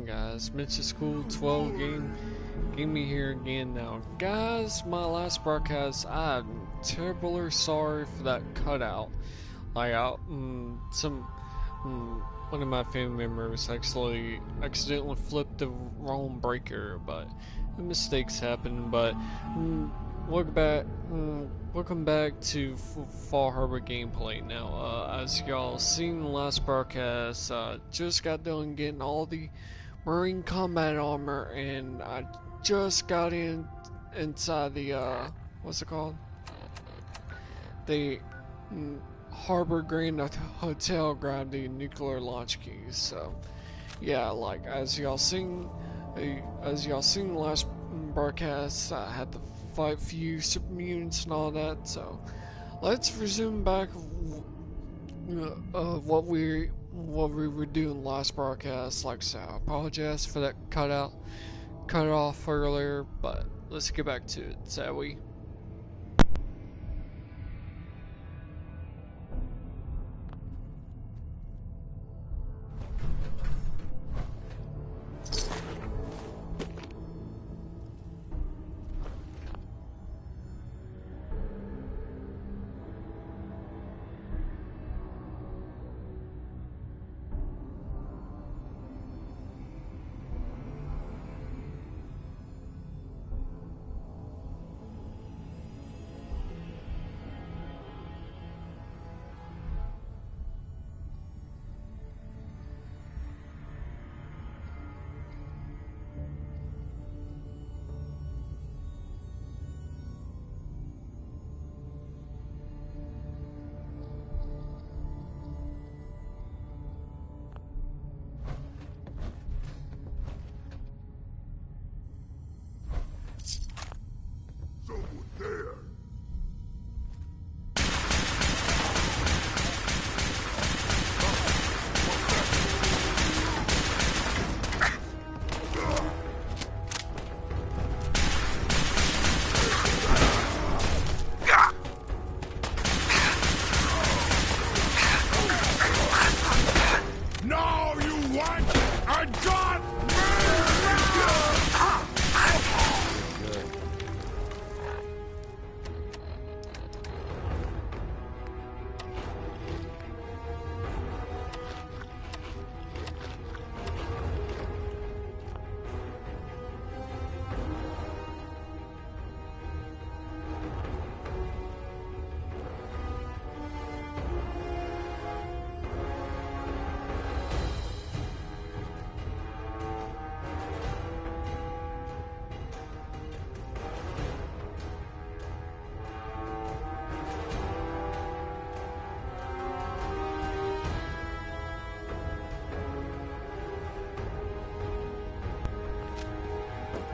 going, guys? Mitch School 12 game me here again now. Guys, my last broadcast, I'm terribly sorry for that cutout. Like, one of my family members accidentally flipped the wrong breaker, but mistakes happen. But welcome back to Fall Harbor gameplay. Now, as y'all seen in the last broadcast, just got done getting all the Marine combat armor, and I just got inside the what's it called? The Harbor Grand Hotel, grabbed the nuclear launch keys. So yeah, like as y'all seen the last broadcast, I had to fight few super mutants and all that. So let's resume back what we were doing last broadcast. Like I said, I apologize for that cut off earlier, but let's get back to it, shall we?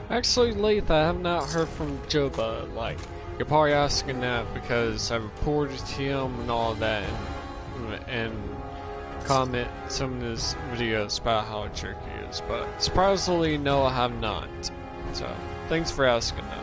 Actually, Leith, I have not heard from Joba. Like, you're probably asking that because I reported to him and all that, and comment some of his videos about how jerky is. But surprisingly, no, I have not. So, thanks for asking that.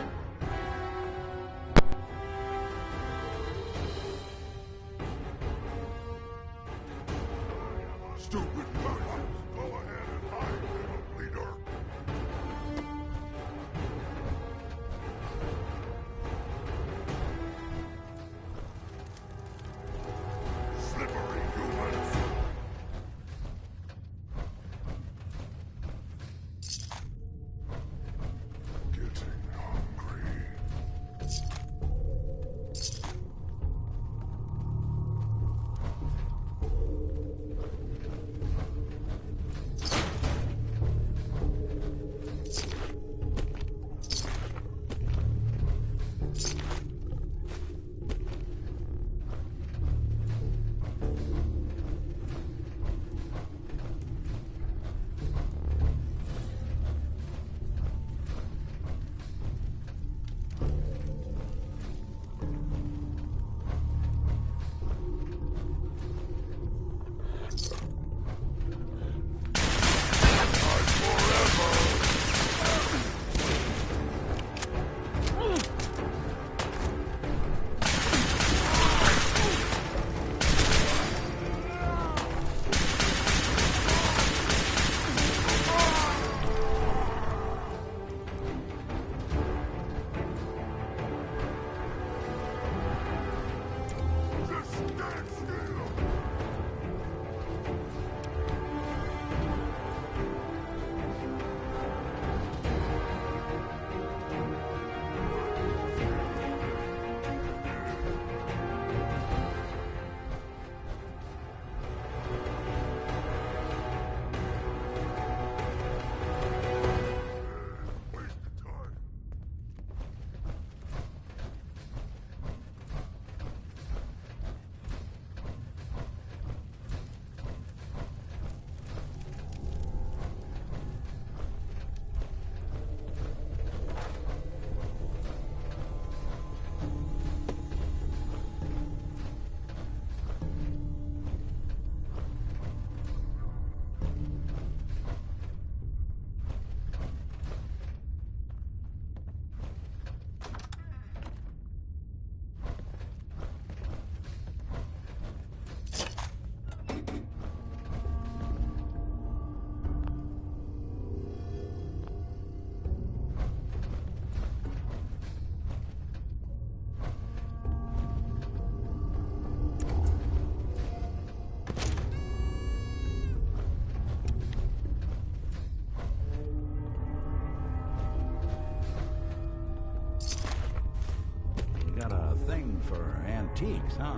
antiques, huh?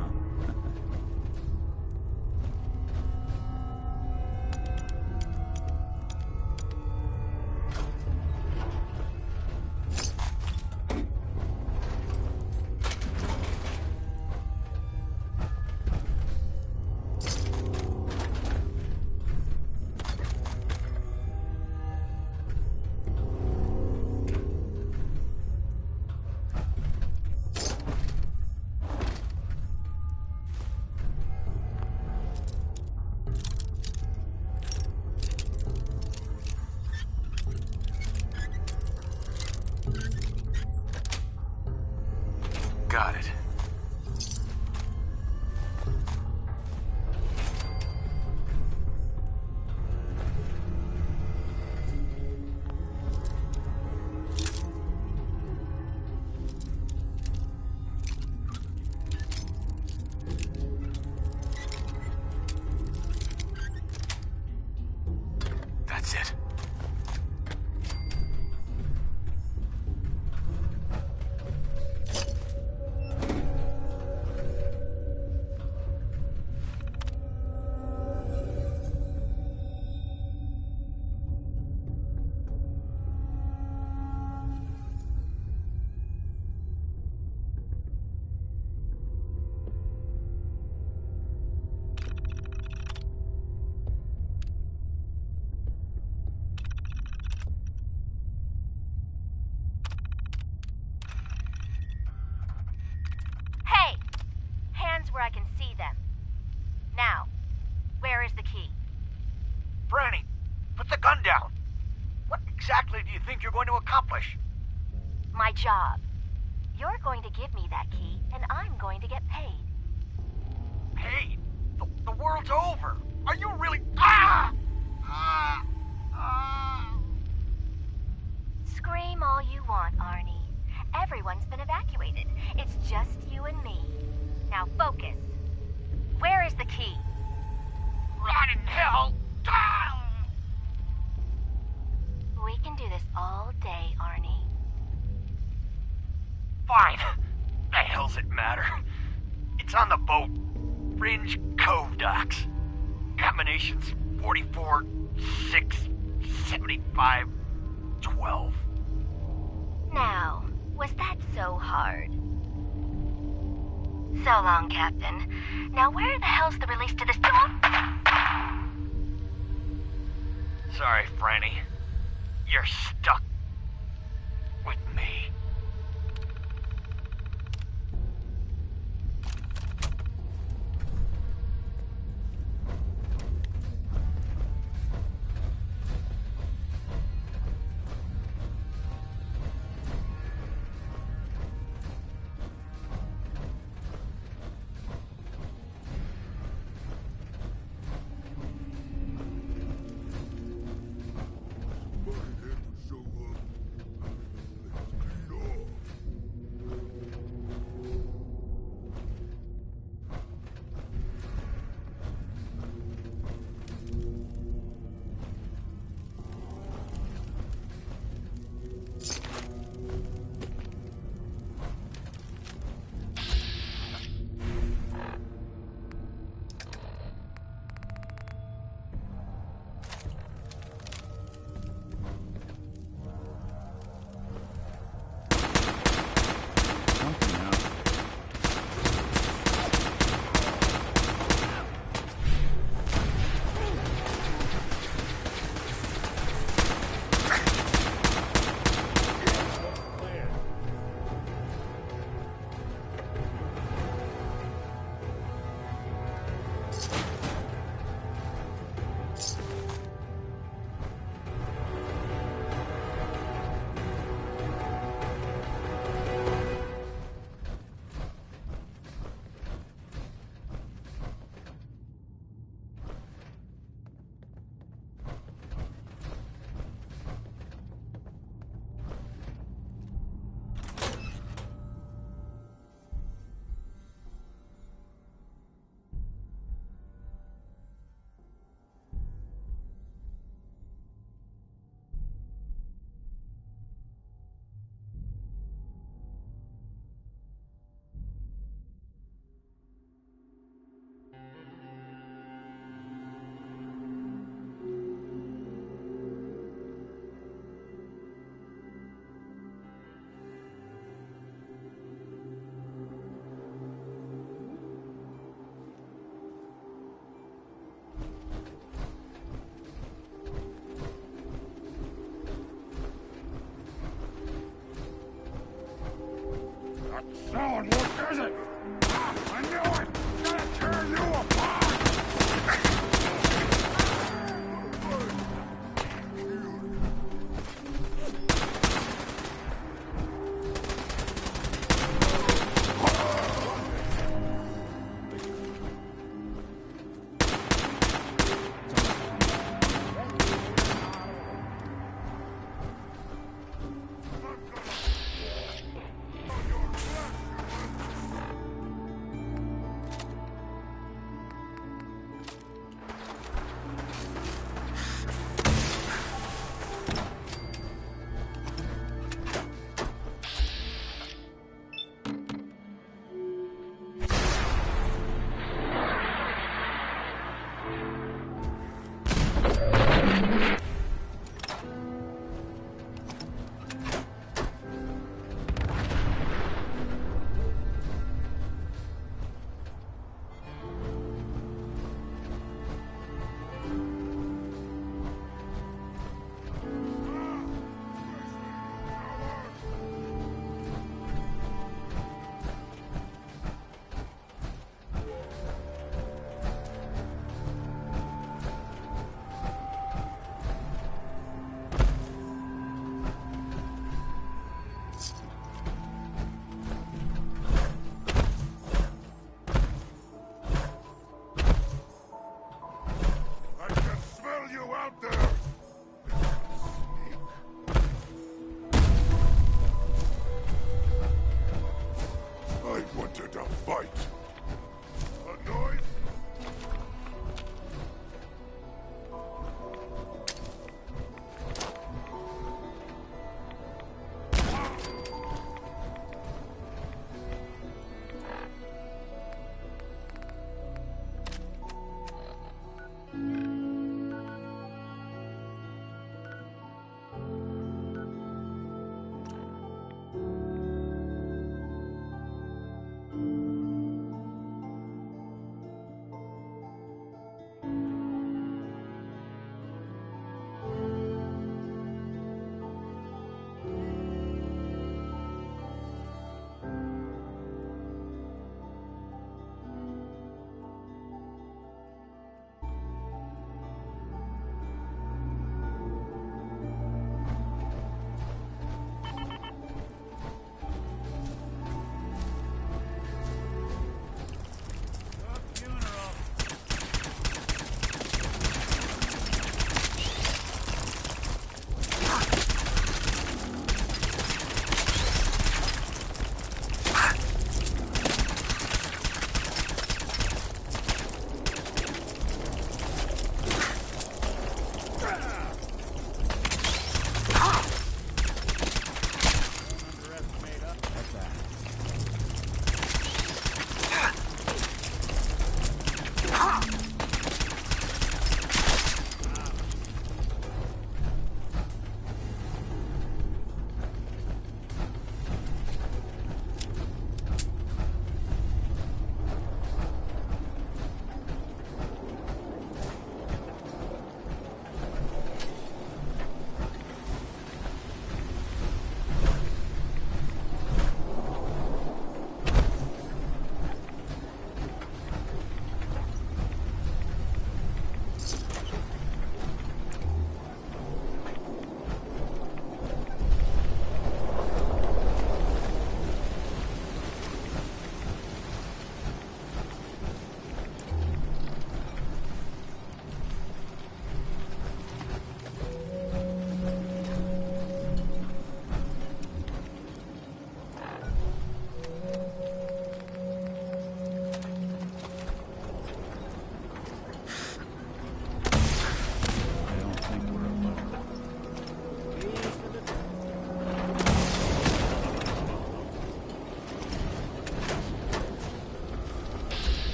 Got it. That's it. Hey! Hands where I can see them. Now, where is the key? Franny, put the gun down. What exactly do you think you're going to accomplish? My job. You're going to give me that key, and I'm going to get paid. Hey, the world's over. Are you really... Ah! Scream all you want, Arnie. Everyone's been evacuated. It's just you and me. Now focus. Where is the key? Rot in hell! Ah! We can do this all day, Arnie. Fine. The hell's it matter? It's on the boat. Fringe Cove docks. Combinations 44, 6, 75, 12. Now, was that so hard? So long, Captain. Now where the hell's the release to this... Sorry, Franny. You're stuck with me. that solid look, is it? Ah, I knew it! Gonna tear you apart!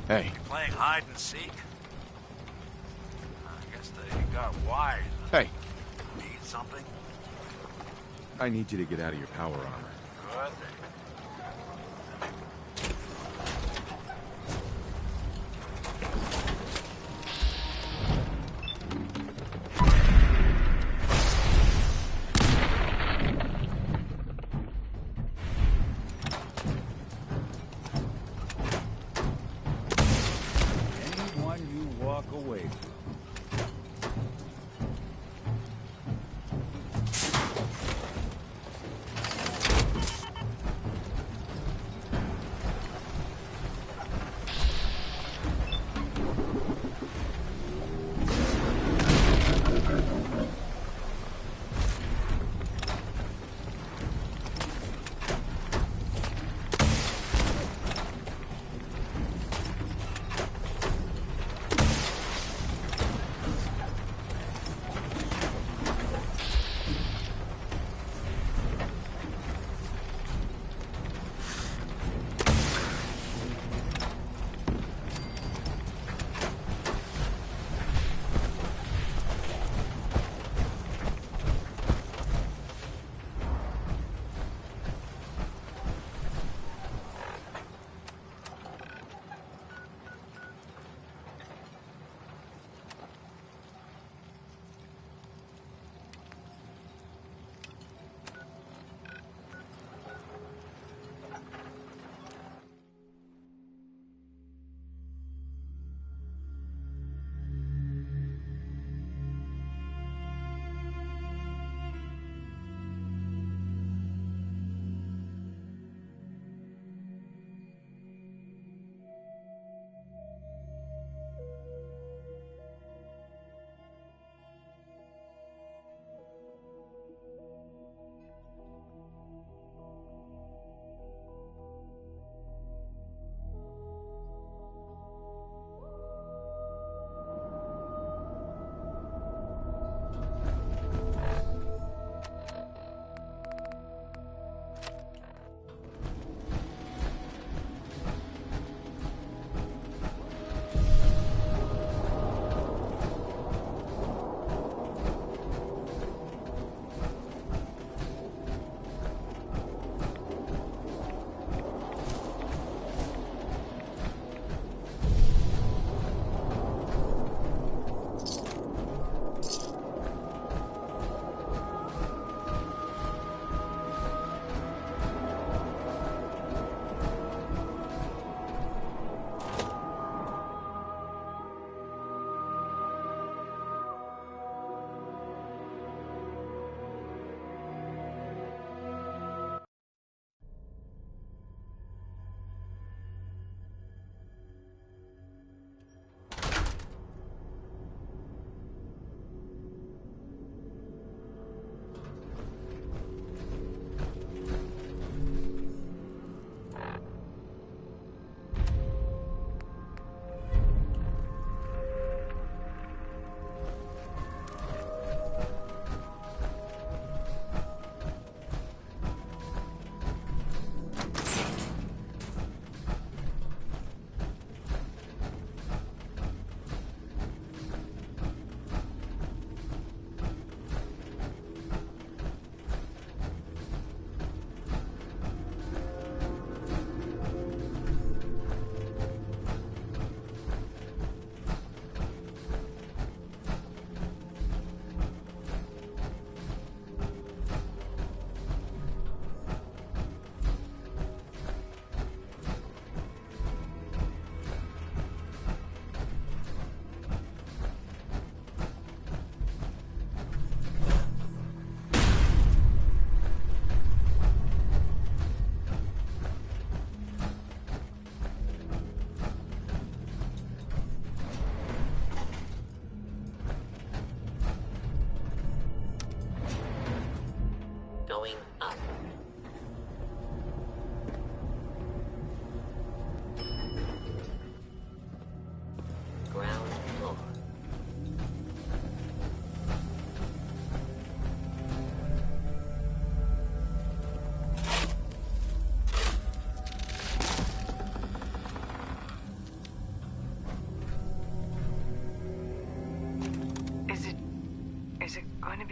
Hey, Playing hide and seek? I guess they got wise. hey, Need something? I need you to get out of your power armor. Good. Anyone you walk away from.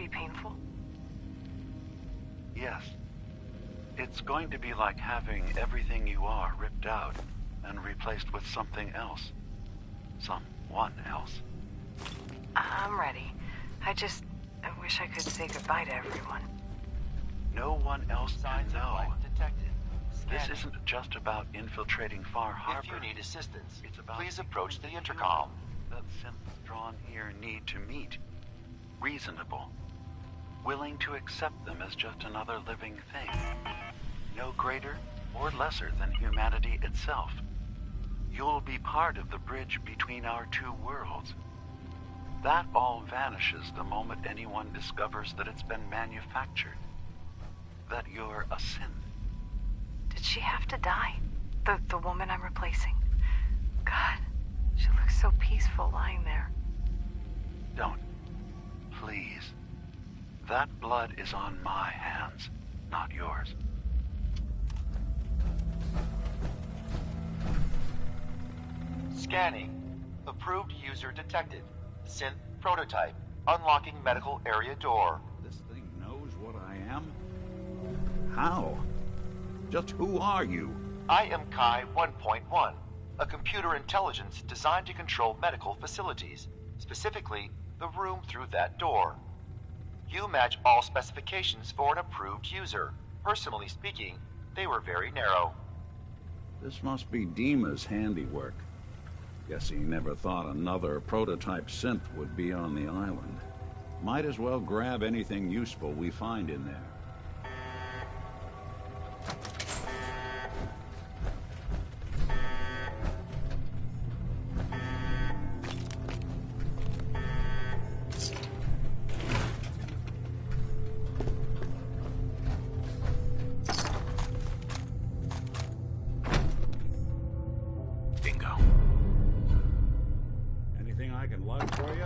be painful? Yes. It's going to be like having everything you are ripped out and replaced with something else. Someone else. I'm ready. I wish I could say goodbye to everyone. No one else can know. Detected. This isn't just about infiltrating Far Harbor. If you need assistance, It's about please approach the intercom. that synths drawn here need to meet. Reasonable. Willing to accept them as just another living thing. No greater or lesser than humanity itself. You'll be part of the bridge between our two worlds. That all vanishes the moment anyone discovers that it's been manufactured. That you're a synth. Did she have to die? The woman I'm replacing? God, she looks so peaceful lying there. Don't. Please. That blood is on my hands, not yours. Scanning. Approved user detected. Synth prototype. Unlocking medical area door. This thing knows what I am? How? Just who are you? I am Kai 1.1, a computer intelligence designed to control medical facilities, specifically the room through that door. You match all specifications for an approved user. Personally speaking, they were very narrow. This must be Dima's handiwork. Guess he never thought another prototype synth would be on the island. Might as well grab anything useful we find in there. Bingo. Anything I can lug for you?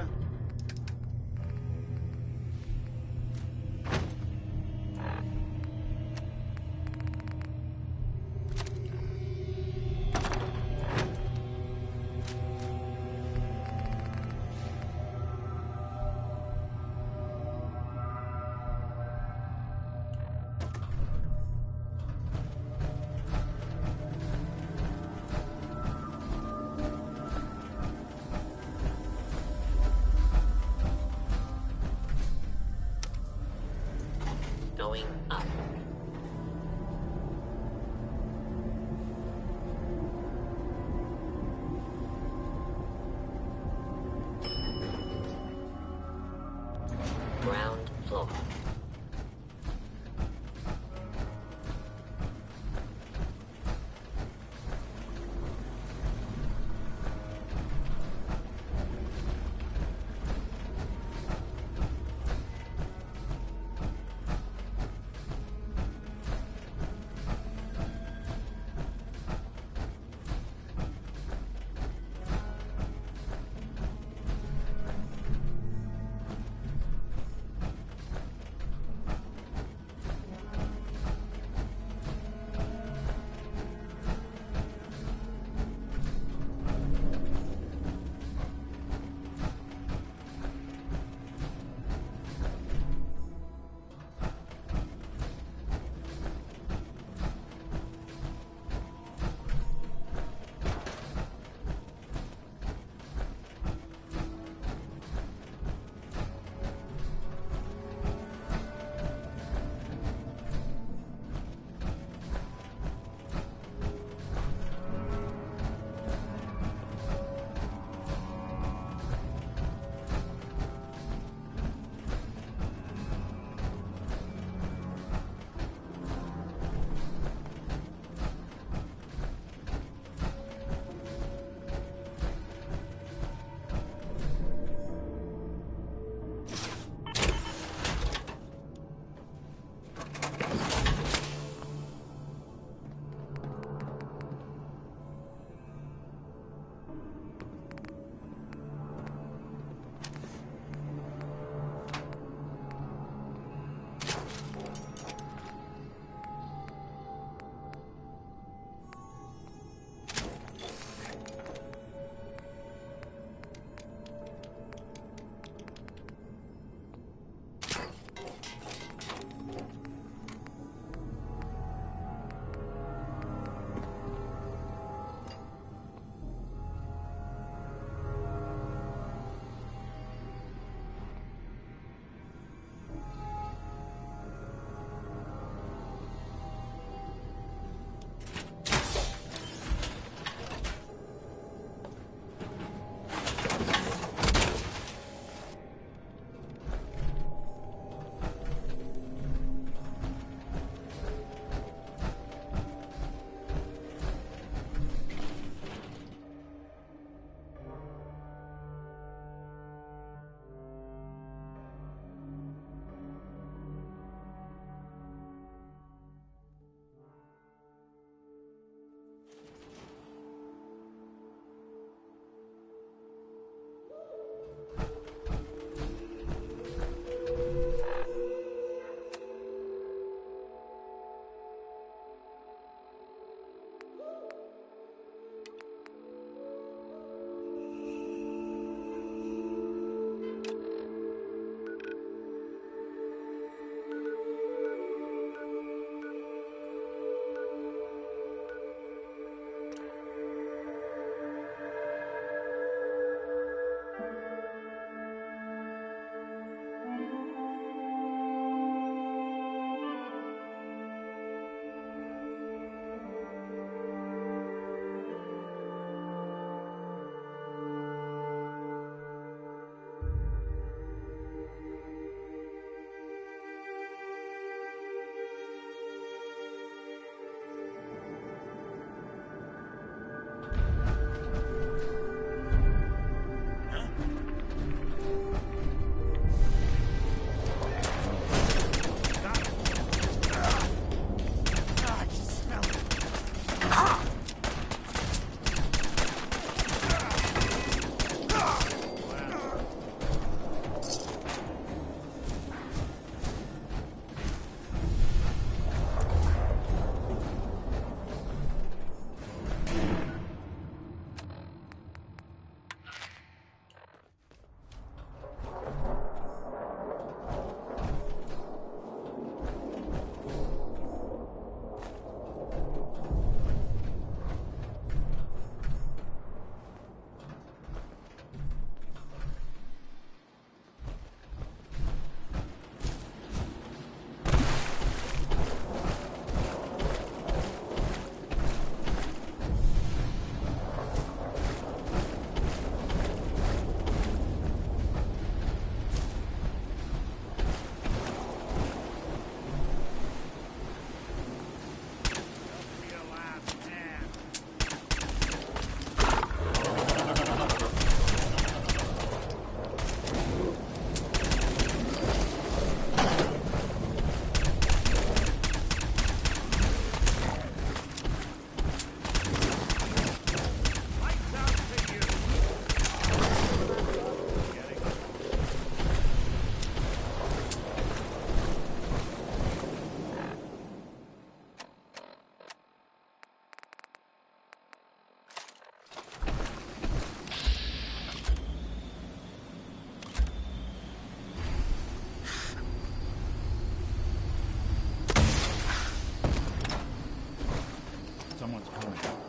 Someone's coming.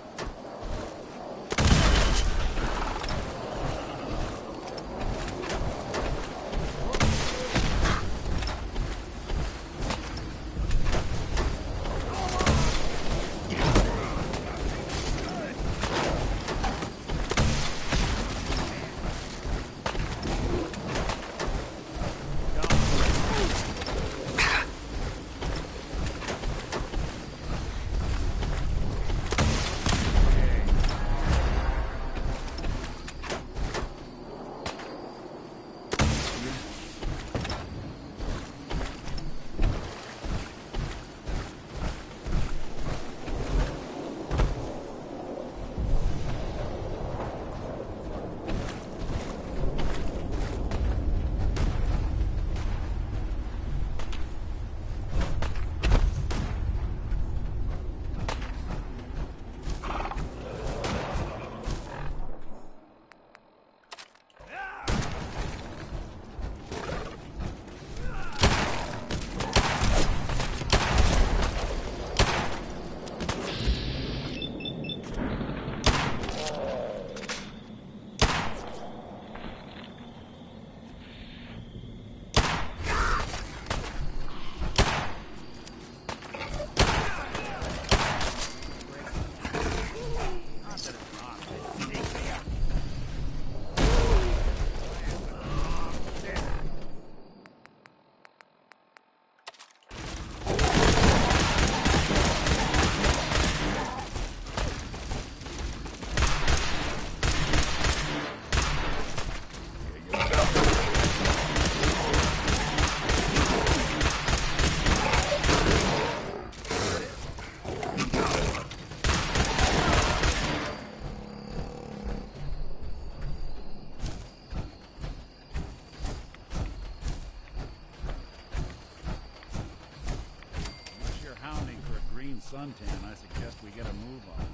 Suntan, I suggest we get a move on.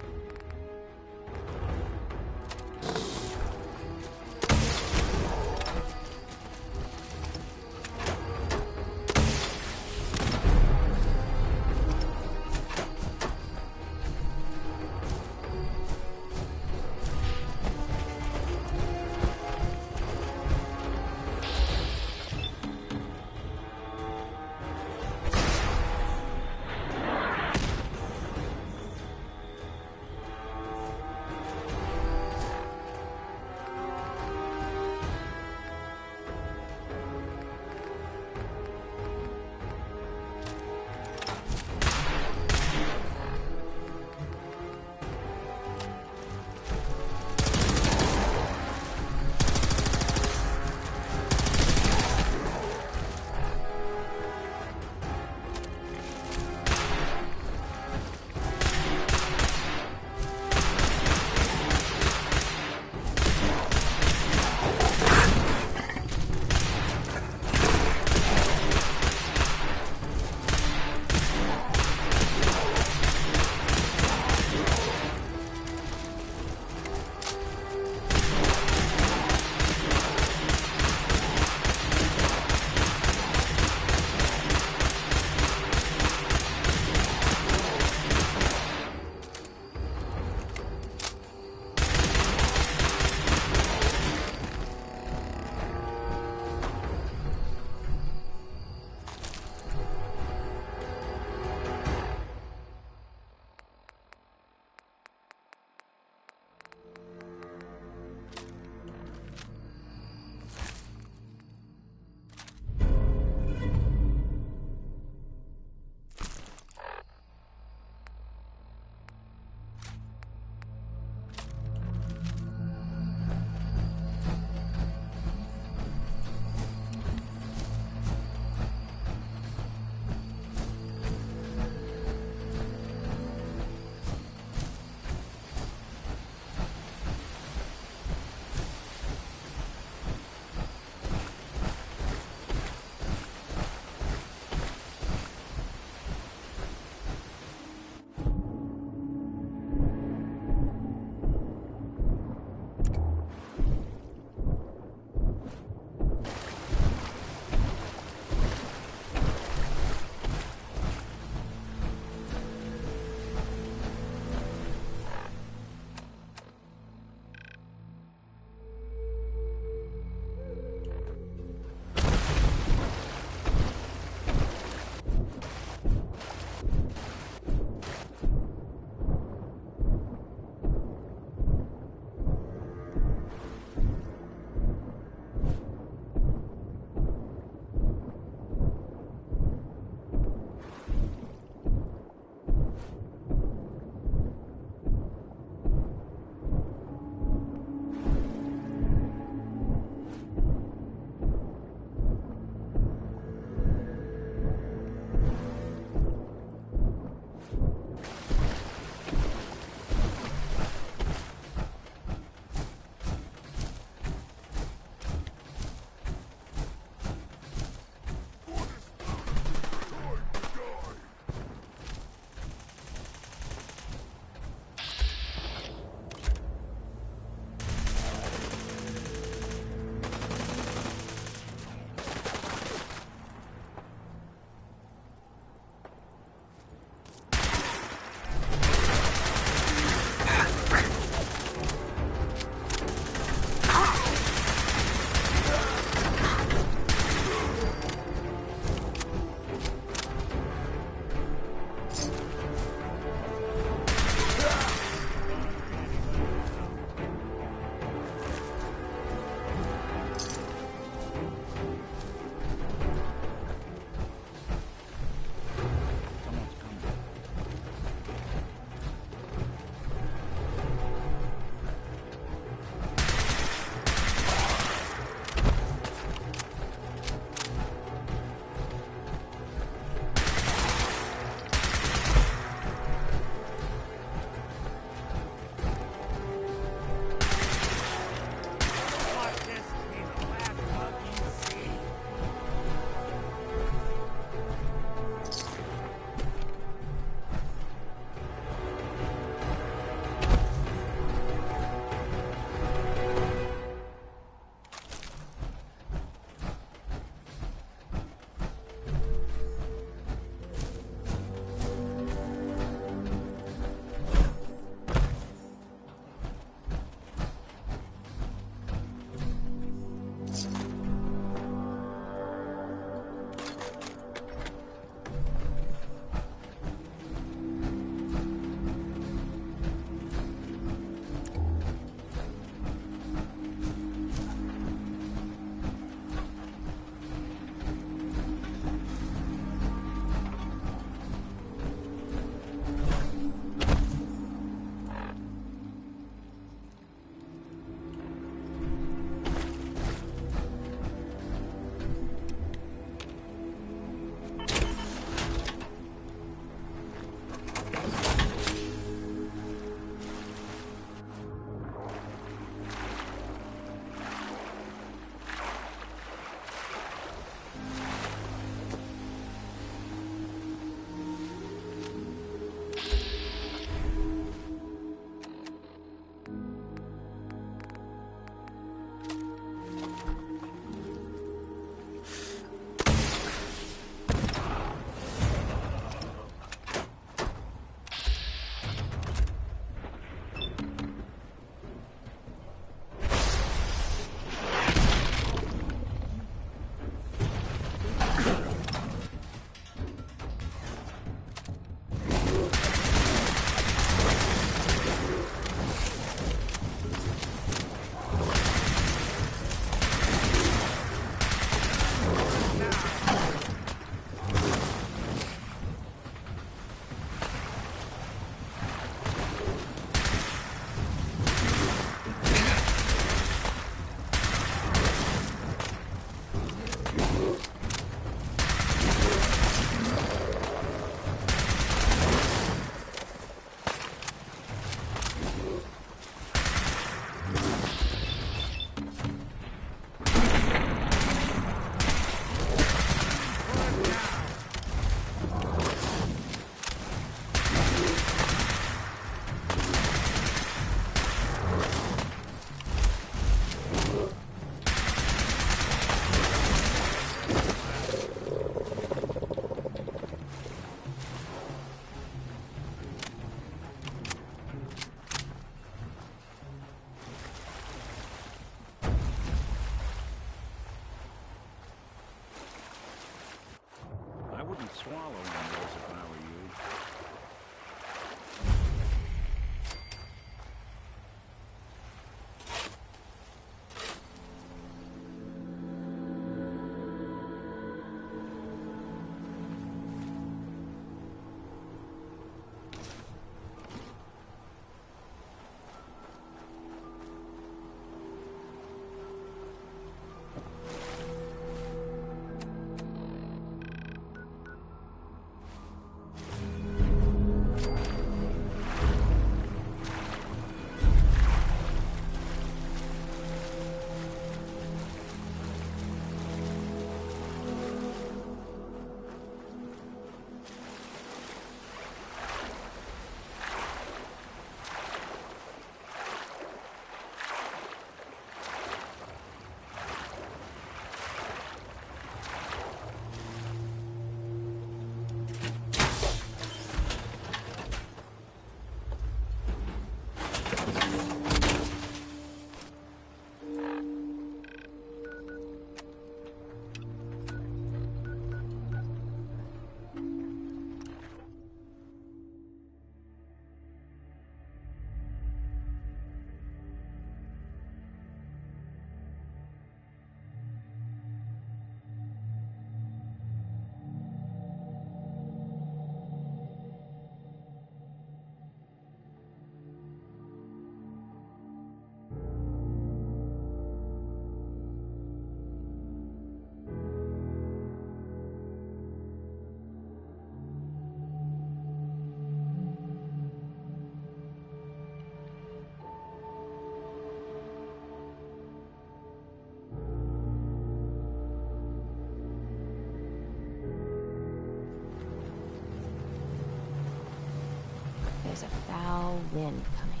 There's a foul wind coming.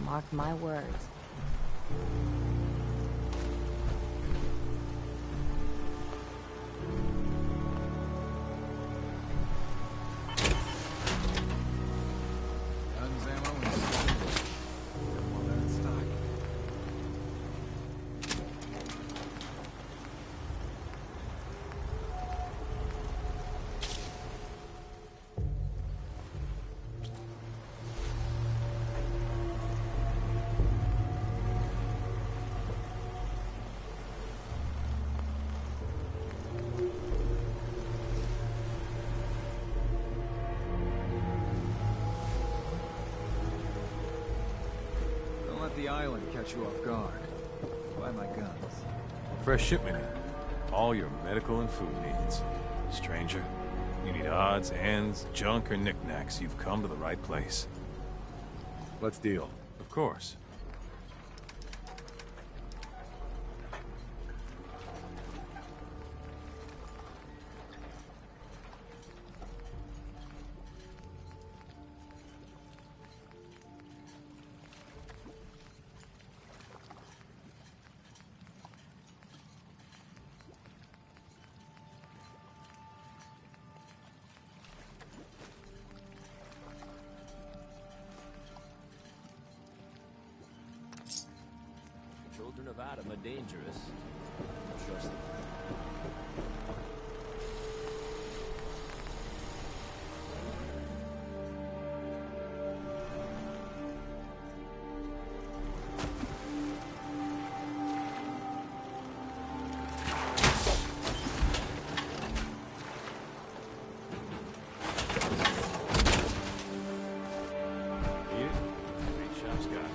Mark my words. Guns, ammo, and steel. All that in stock. Don't let the island catch you off guard. Buy my guns. Fresh shipment in. All your medical and food needs. Stranger, you need odds, ends, junk, or knickknacks, you've come to the right place. Let's deal. Of course. Children of Adam are dangerous. Trust them. Eat it? Great shop, Scott.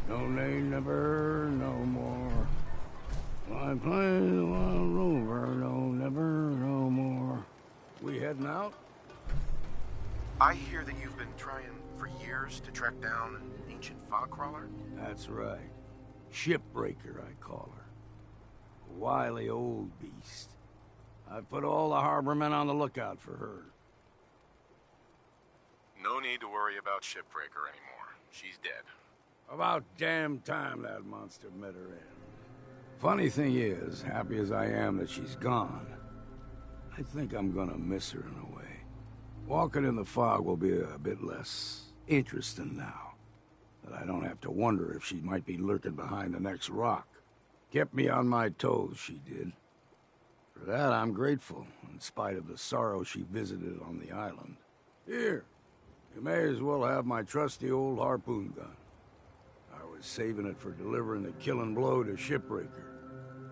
No, nay, never, no more. I play the wild rover, no, never, no more. We heading out? I hear that you've been trying for years to track down an ancient fog crawler. That's right. Shipbreaker, I call her. A wily old beast. I've put all the harbormen on the lookout for her. No need to worry about Shipbreaker anymore. She's dead. About damn time that monster met her end. Funny thing is, happy as I am that she's gone, I think I'm gonna miss her in a way. Walking in the fog will be a bit less interesting now. That I don't have to wonder if she might be lurking behind the next rock. Kept me on my toes, she did. For that, I'm grateful, in spite of the sorrow she visited on the island. Here, you may as well have my trusty old harpoon gun. I was saving it for delivering the killing blow to Shipbreaker.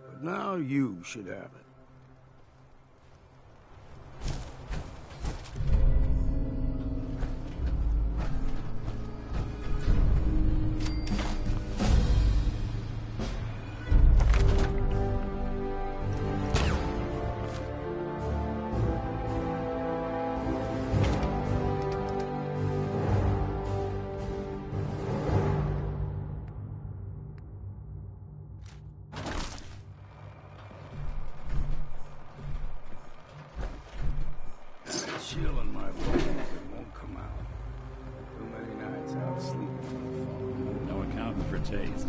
But now you should have it. Chill in my bones, it won't come out. Too many nights out sleeping in the fog. No accounting for taste.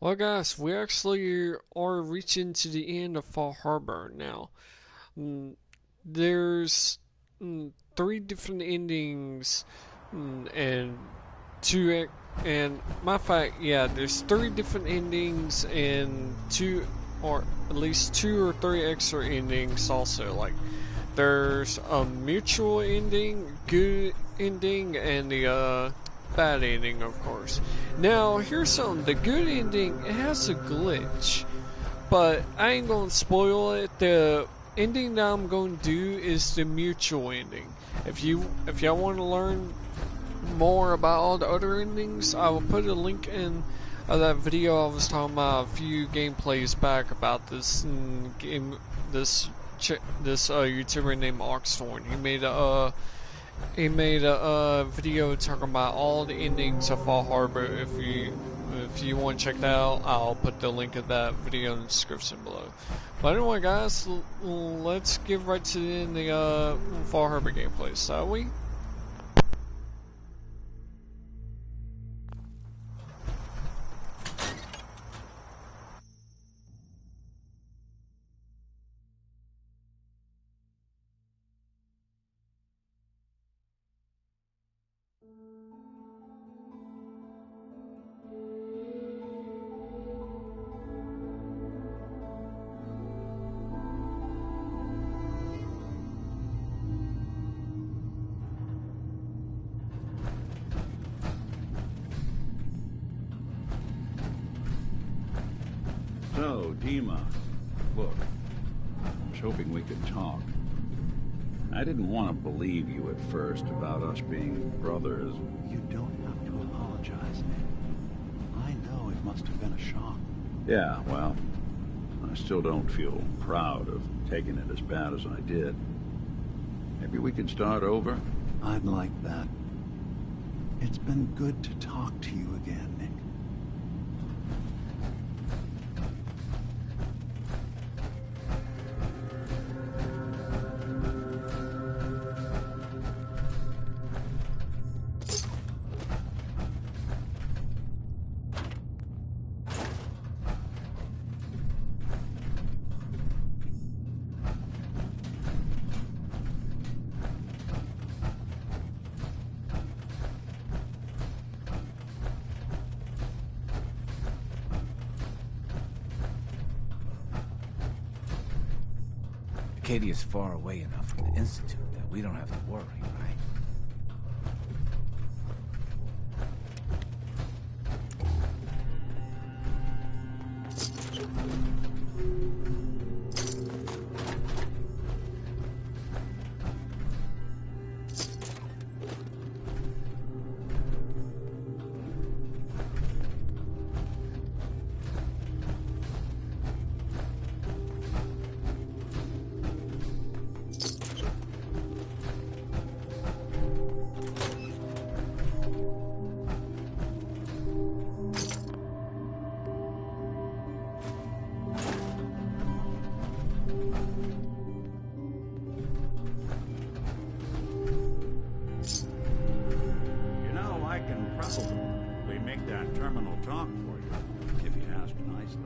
Well, guys, we actually are reaching to the end of Fall Harbor now. There's 3 different endings, and two, and my fact, yeah, there's 3 different endings and 2, or at least 2 or 3 extra endings also. Like, there's a mutual ending, good ending, and the bad ending, of course. Now, here's something. The good ending, it has a glitch, but I ain't gonna spoil it. The ending that I'm going to do is the mutual ending. If y'all want to learn more about all the other endings, I will put a link in that video I was talking about a few gameplays back about this game. This YouTuber named Oxthorn. He made a video talking about all the endings of Fall Harbor. If you want to check that out, I'll put the link of that video in the description below. But anyway, guys, let's get right to the end of the Fall Harbor gameplay, shall we? So, Dima, look, I was hoping we could talk. I didn't want to believe you at first about us being brothers. You don't have to apologize, Nick. I know it must have been a shock. Yeah, well, I still don't feel proud of taking it as bad as I did. Maybe we could start over? I'd like that. It's been good to talk to you again, Nick. Acadia's far away enough from the Institute that we don't have to worry, right? Probably make that terminal talk for you, if you ask nicely.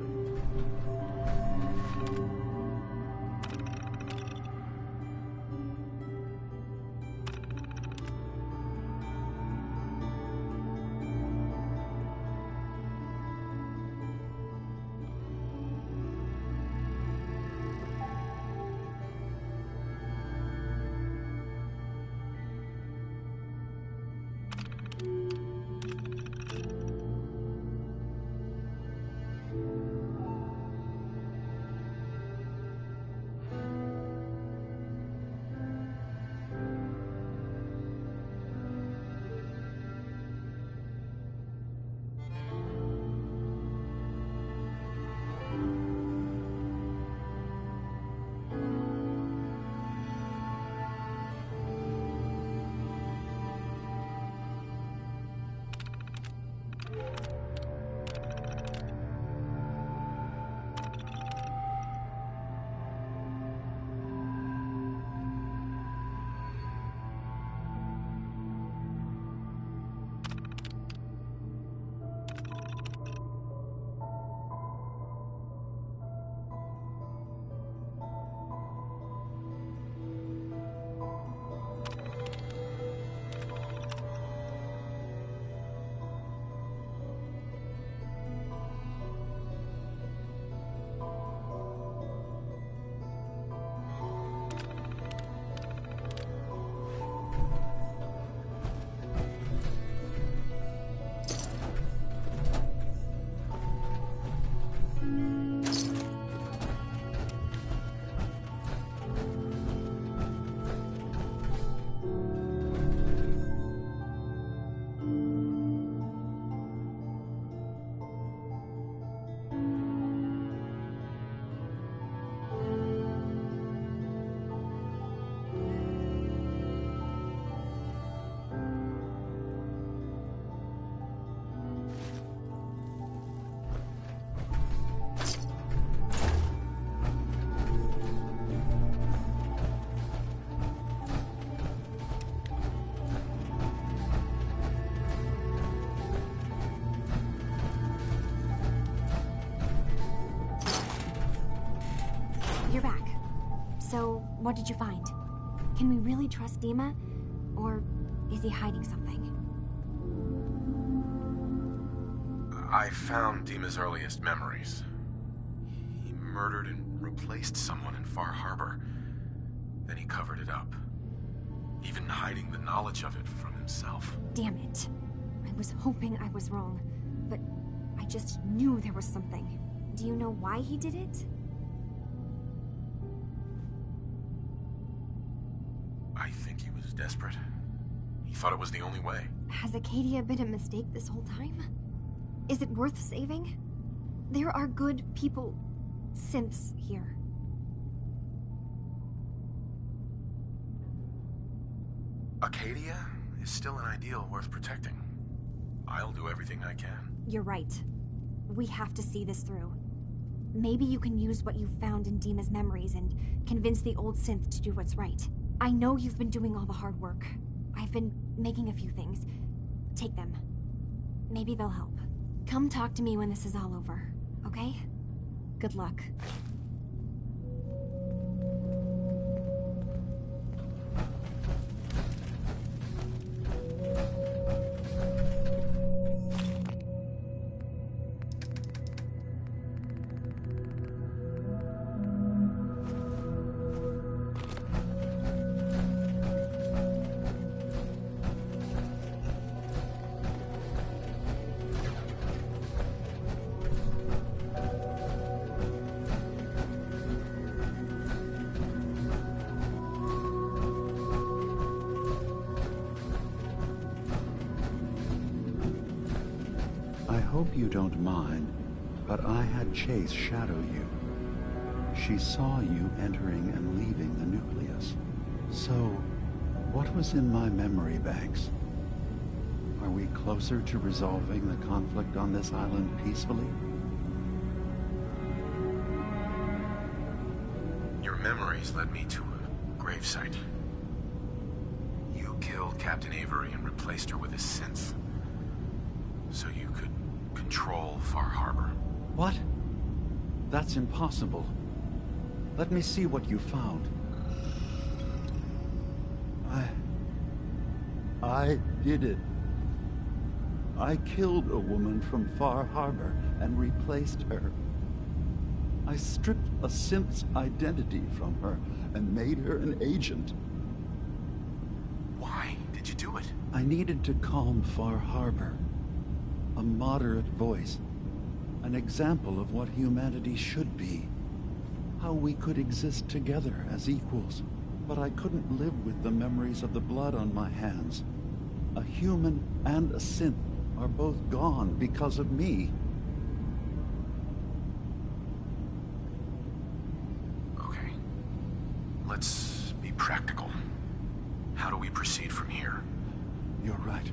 What did you find? Can we really trust Dima? Or is he hiding something? I found Dima's earliest memories. He murdered and replaced someone in Far Harbor. Then he covered it up, even hiding the knowledge of it from himself. Damn it. I was hoping I was wrong, but I just knew there was something. Do you know why he did it? I think he was desperate. He thought it was the only way. Has Acadia been a mistake this whole time? Is it worth saving? There are good people, synths here. Acadia is still an ideal worth protecting. I'll do everything I can. You're right. We have to see this through. Maybe you can use what you found in Dima's memories and convince the old synth to do what's right. I know you've been doing all the hard work. I've been making a few things. Take them. Maybe they'll help. Come talk to me when this is all over, okay? Good luck. I hope you don't mind, but I had Chase shadow you. She saw you entering and leaving the nucleus. So, what was in my memory banks? Are we closer to resolving the conflict on this island peacefully? Your memories led me to a gravesite. You killed Captain Avery and replaced her with a synth, so you could control Far Harbor. What? That's impossible. Let me see what you found. I did it. I killed a woman from Far Harbor and replaced her. I stripped a synth's identity from her and made her an agent. Why did you do it? I needed to calm Far Harbor. A moderate voice. An example of what humanity should be. How we could exist together as equals. But I couldn't live with the memories of the blood on my hands. A human and a synth are both gone because of me. Okay. Let's be practical. How do we proceed from here? You're right.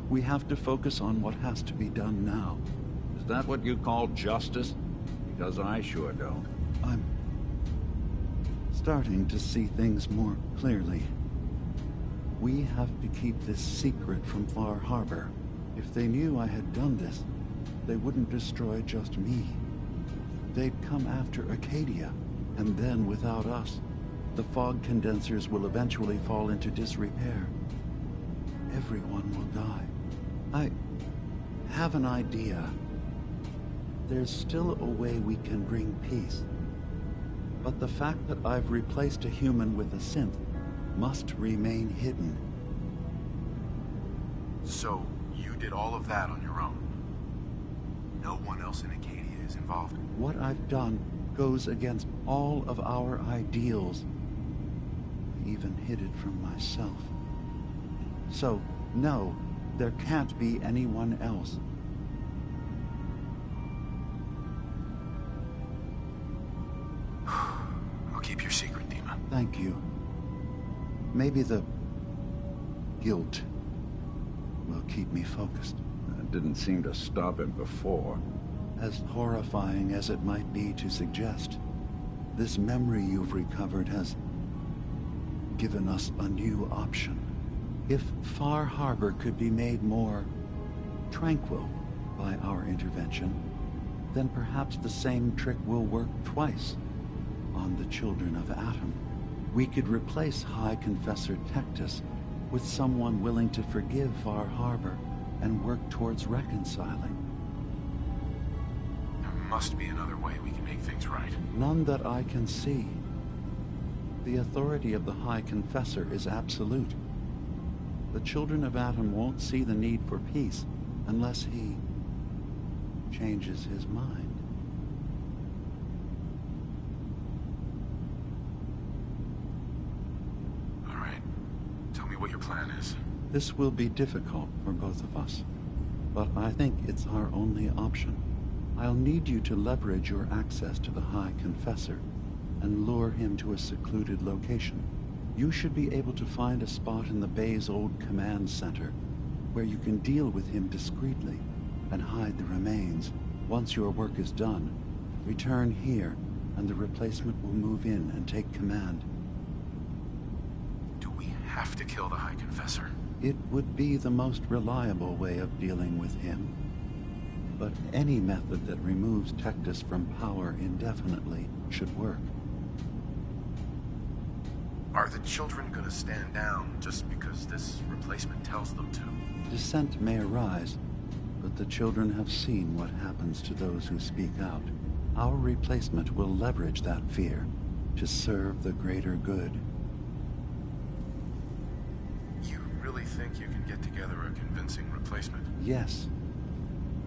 We have to focus on what has to be done now. Is that what you call justice? Because I sure don't. I'm starting to see things more clearly. We have to keep this secret from Far Harbor. If they knew I had done this, they wouldn't destroy just me. They'd come after Acadia, and then without us, the fog condensers will eventually fall into disrepair. Everyone will die. I have an idea. There's still a way we can bring peace. But the fact that I've replaced a human with a synth must remain hidden. So, you did all of that on your own? No one else in Acadia is involved? What I've done goes against all of our ideals. I even hid it from myself. So, no, there can't be anyone else. I'll keep your secret, Dima. Thank you. Maybe the guilt will keep me focused. That didn't seem to stop him before. As horrifying as it might be to suggest, this memory you've recovered has given us a new option. If Far Harbor could be made more tranquil by our intervention, then perhaps the same trick will work twice. on the Children of Atom. We could replace High Confessor Tectus with someone willing to forgive Far Harbor and work towards reconciling. There must be another way we can make things right. None that I can see. The authority of the High Confessor is absolute. The Children of Atom won't see the need for peace unless he changes his mind. All right. Tell me what your plan is. This will be difficult for both of us, but I think it's our only option. I'll need you to leverage your access to the High Confessor and lure him to a secluded location. You should be able to find a spot in the Bay's old command center where you can deal with him discreetly and hide the remains. Once your work is done, return here and the replacement will move in and take command. Do we have to kill the High Confessor? It would be the most reliable way of dealing with him. But any method that removes Tectus from power indefinitely should work. Are the children gonna stand down just because this replacement tells them to? Dissent may arise, but the children have seen what happens to those who speak out. Our replacement will leverage that fear to serve the greater good. You really think you can get together a convincing replacement? Yes.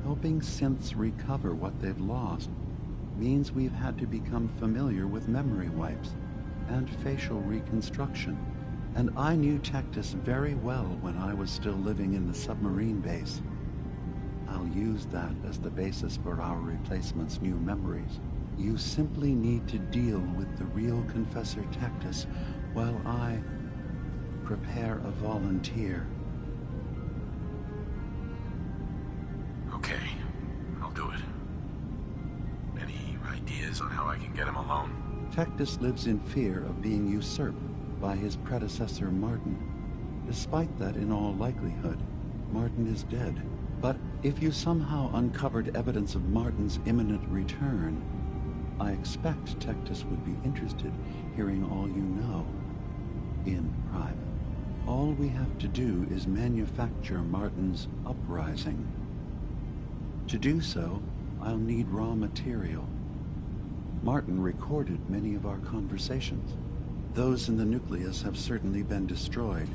Helping synths recover what they've lost means we've had to become familiar with memory wipes and facial reconstruction. And I knew Tectus very well when I was still living in the submarine base. I'll use that as the basis for our replacement's new memories. You simply need to deal with the real Confessor Tectus while I prepare a volunteer. Okay, I'll do it. Any ideas on how I can get him alone? Tectus lives in fear of being usurped by his predecessor Martin. Despite that, in all likelihood, Martin is dead. But if you somehow uncovered evidence of Martin's imminent return, I expect Tectus would be interested hearing all you know in private. All we have to do is manufacture Martin's uprising. To do so, I'll need raw material. Martin recorded many of our conversations. Those in the nucleus have certainly been destroyed,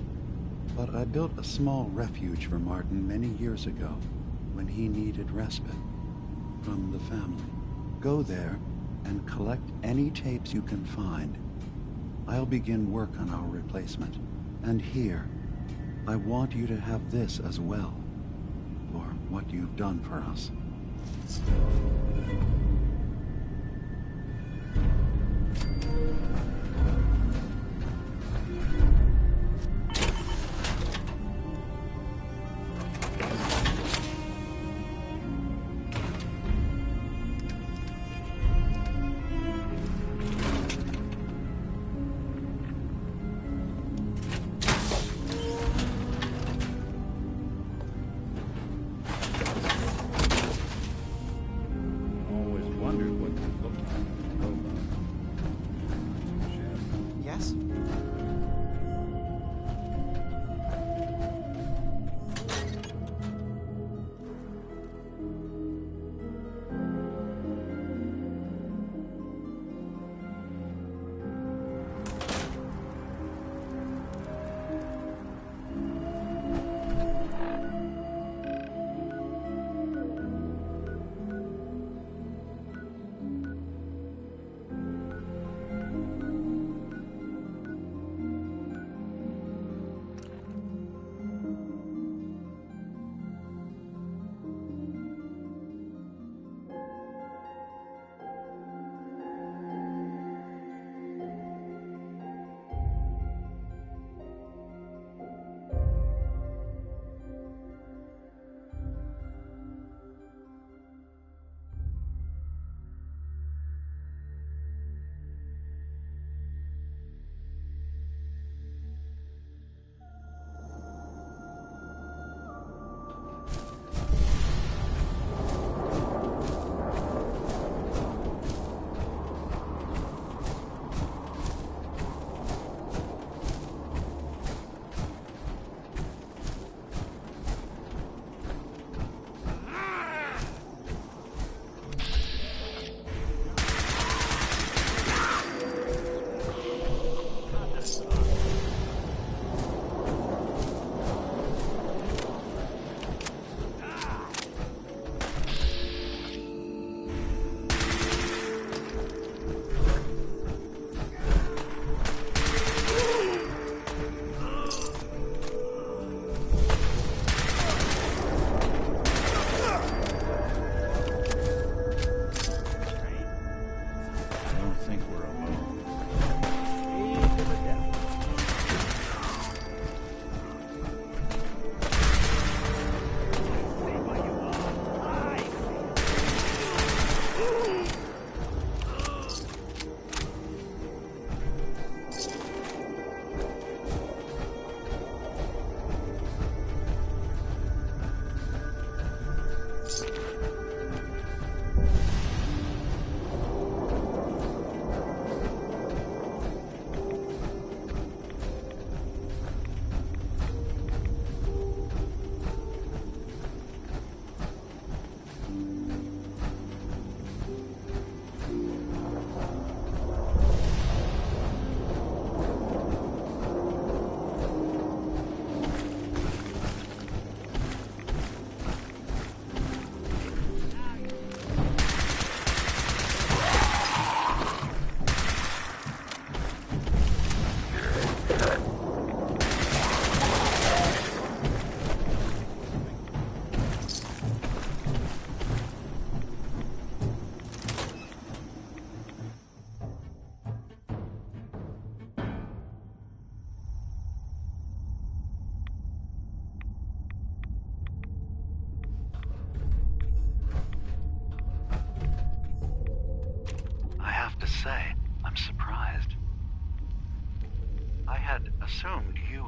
but I built a small refuge for Martin many years ago when he needed respite from the family. Go there and collect any tapes you can find. I'll begin work on our replacement. And here, I want you to have this as well, for what you've done for us. Always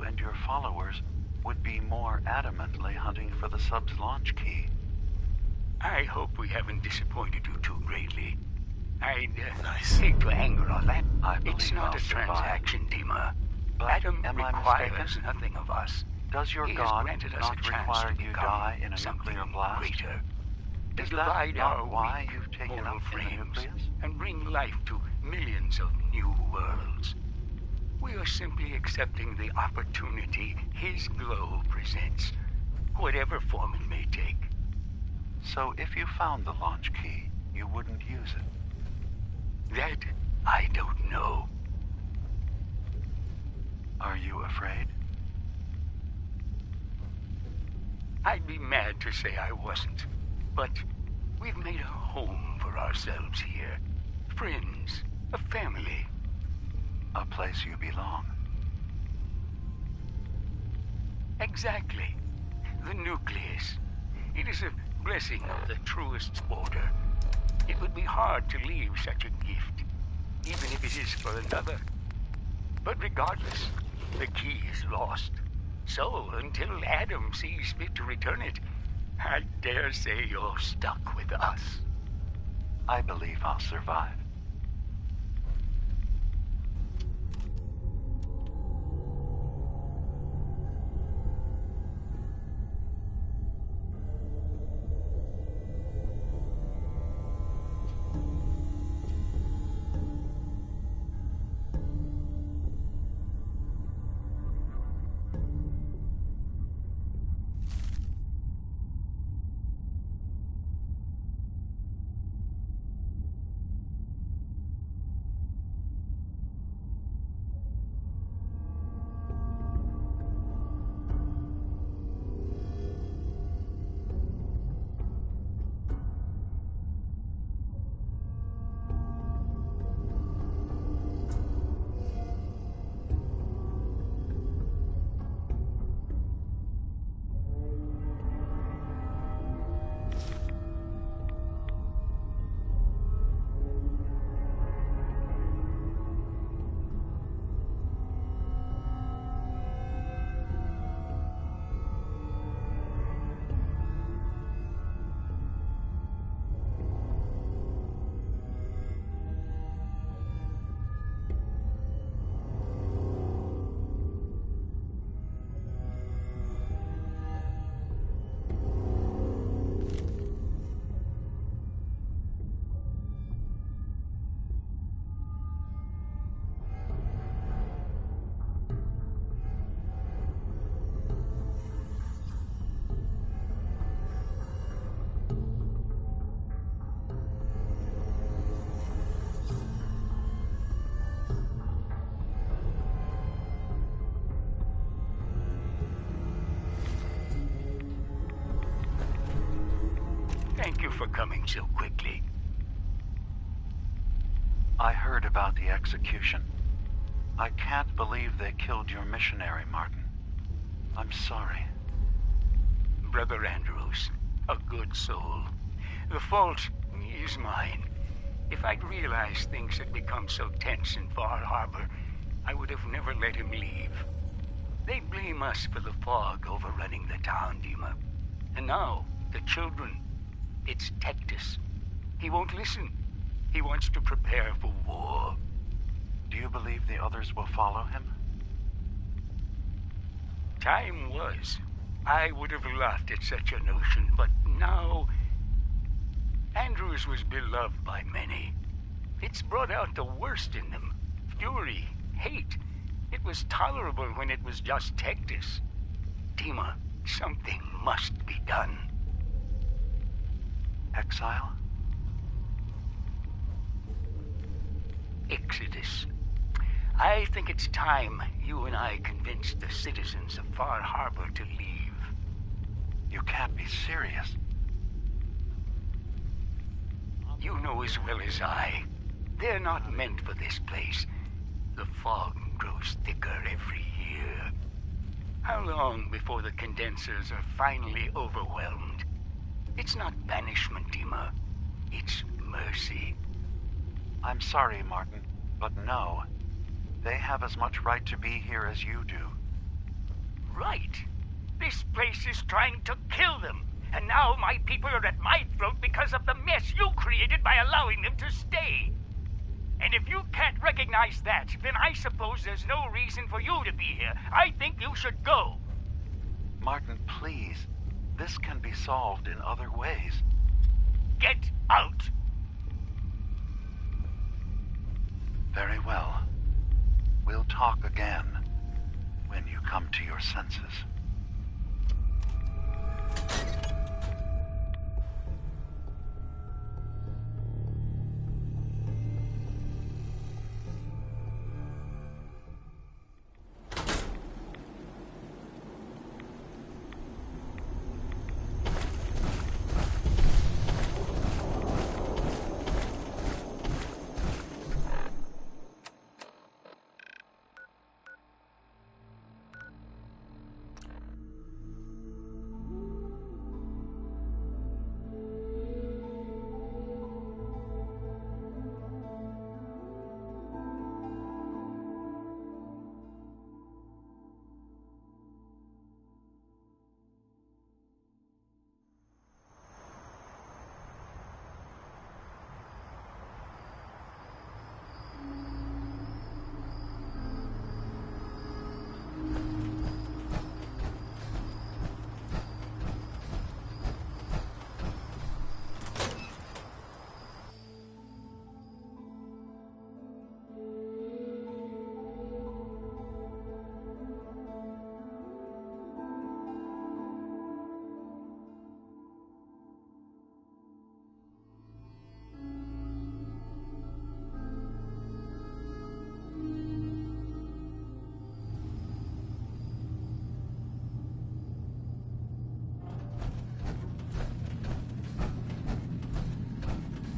and your followers would be more adamantly hunting for the sub's launch key. I hope we haven't disappointed you too greatly. I'd hate to anger on that. It's not a transaction, Dima. Adam requires nothing of us. Does your God not require you die in a nuclear blast? Greater. Is To that divide not our why weak you've taken moral up in the frames nucleus? and bring life to millions of new worlds. We are simply accepting the opportunity his glow presents, whatever form it may take. So if you found the launch key, you wouldn't use it? That I don't know. Are you afraid? I'd be mad to say I wasn't, but we've made a home for ourselves here. Friends, a family. A place you belong. Exactly. The nucleus. It is a blessing of the truest order. It would be hard to leave such a gift, even if it is for another. But regardless, the key is lost. So, until Adam sees fit to return it, I dare say you're stuck with us. I believe I'll survive. Thank you for coming so quickly. I heard about the execution. I can't believe they killed your missionary, Martin. I'm sorry. Brother Andrews, a good soul. The fault is mine. If I'd realized things had become so tense in Far Harbor, I would have never let him leave. They blame us for the fog overrunning the town, Dima. And now, the children. It's Tectus. He won't listen. He wants to prepare for war. Do you believe the others will follow him? Time was. I would have laughed at such a notion, but now... Andrews was beloved by many. It's brought out the worst in them. Fury, hate. It was tolerable when it was just Tectus. Dima, something must be done. Exile? Exodus. I think it's time you and I convinced the citizens of Far Harbor to leave. You can't be serious. You know as well as I. They're not meant for this place. The fog grows thicker every year. How long before the condensers are finally overwhelmed? It's not banishment, Dima. It's mercy. I'm sorry, Martin, but no. They have as much right to be here as you do. right. This place is trying to kill them. And now my people are at my throat because of the mess you created by allowing them to stay. And if you can't recognize that, then I suppose there's no reason for you to be here. I think you should go. Martin, please. This can be solved in other ways. Get out! Very well. We'll talk again when you come to your senses.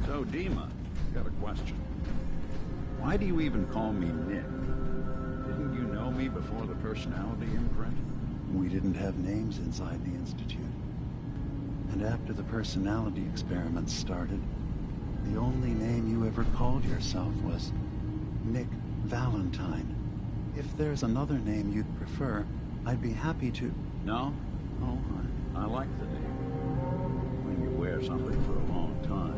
So, Dima, got a question. Why do you even call me Nick? Didn't you know me before the personality imprint? We didn't have names inside the Institute. And after the personality experiments started, the only name you ever called yourself was Nick Valentine. If there's another name you'd prefer, I'd be happy to... No? Oh, I like the name. When you wear something for a long time.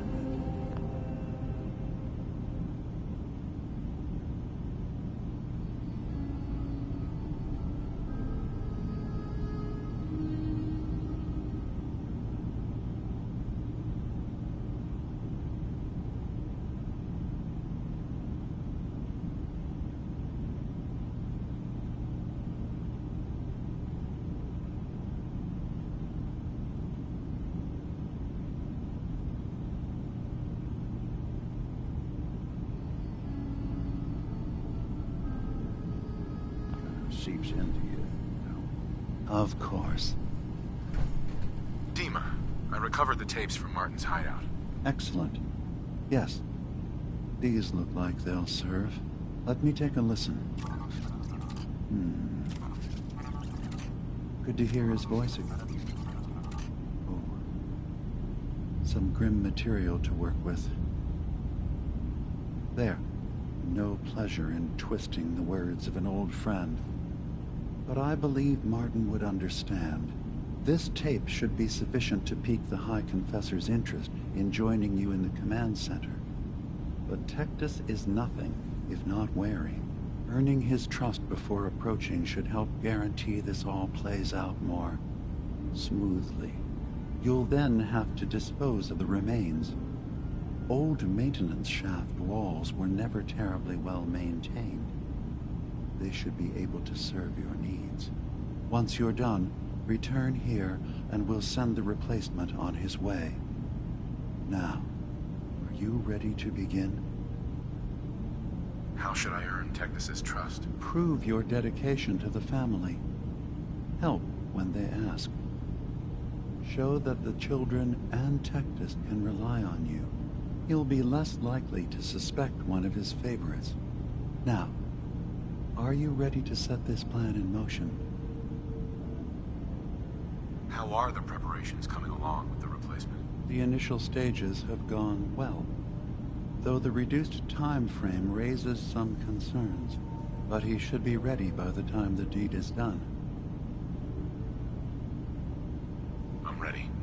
Seeps into you. Of course. Dima, I recovered the tapes from Martin's hideout. Excellent. Yes. These look like they'll serve. Let me take a listen. Good to hear his voice again. Oh. Some grim material to work with. There. No pleasure in twisting the words of an old friend. But I believe Martin would understand. This tape should be sufficient to pique the High Confessor's interest in joining you in the command center. But Tectus is nothing if not wary. Earning his trust before approaching should help guarantee this all plays out more smoothly. You'll then have to dispose of the remains. Old maintenance shaft walls were never terribly well maintained. They should be able to serve your needs. Once you're done, return here and we'll send the replacement on his way. Now, are you ready to begin? How should I earn Tectus's trust? Prove your dedication to the family. Help when they ask. Show that the children and Tectus can rely on you. He'll be less likely to suspect one of his favorites. Now, are you ready to set this plan in motion? How are the preparations coming along with the replacement? The initial stages have gone well, though the reduced time frame raises some concerns. But he should be ready by the time the deed is done.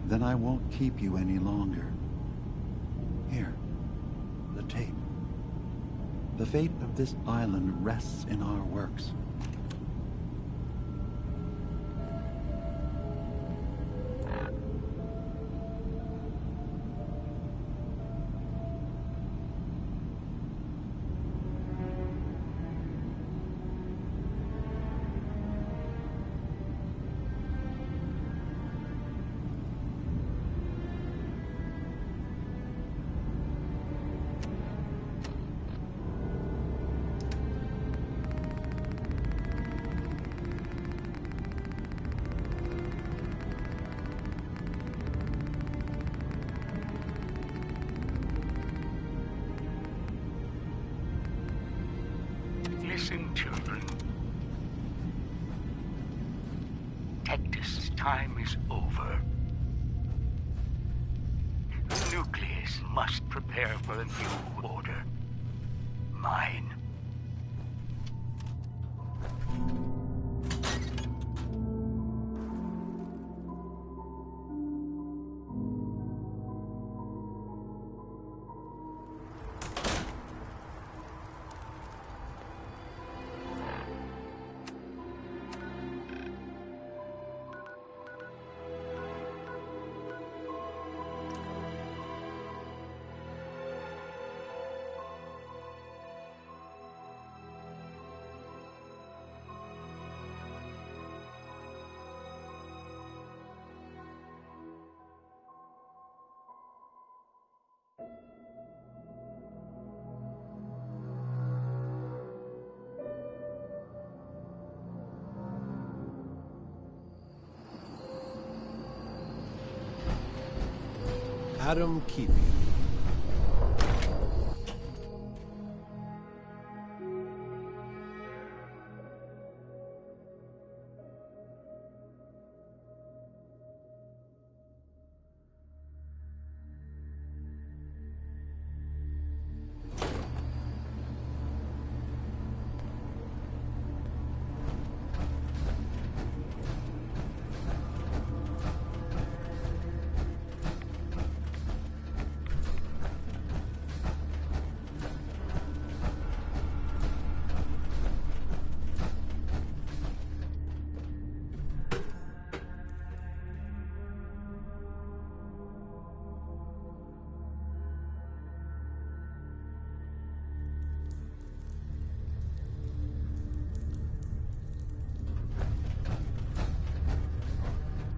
then I won't keep you any longer. Here, the tape. The fate of this island rests in our works. Listen, children. Tectus' time is over. The nucleus must prepare for a new order. Mine. Adam Keeping.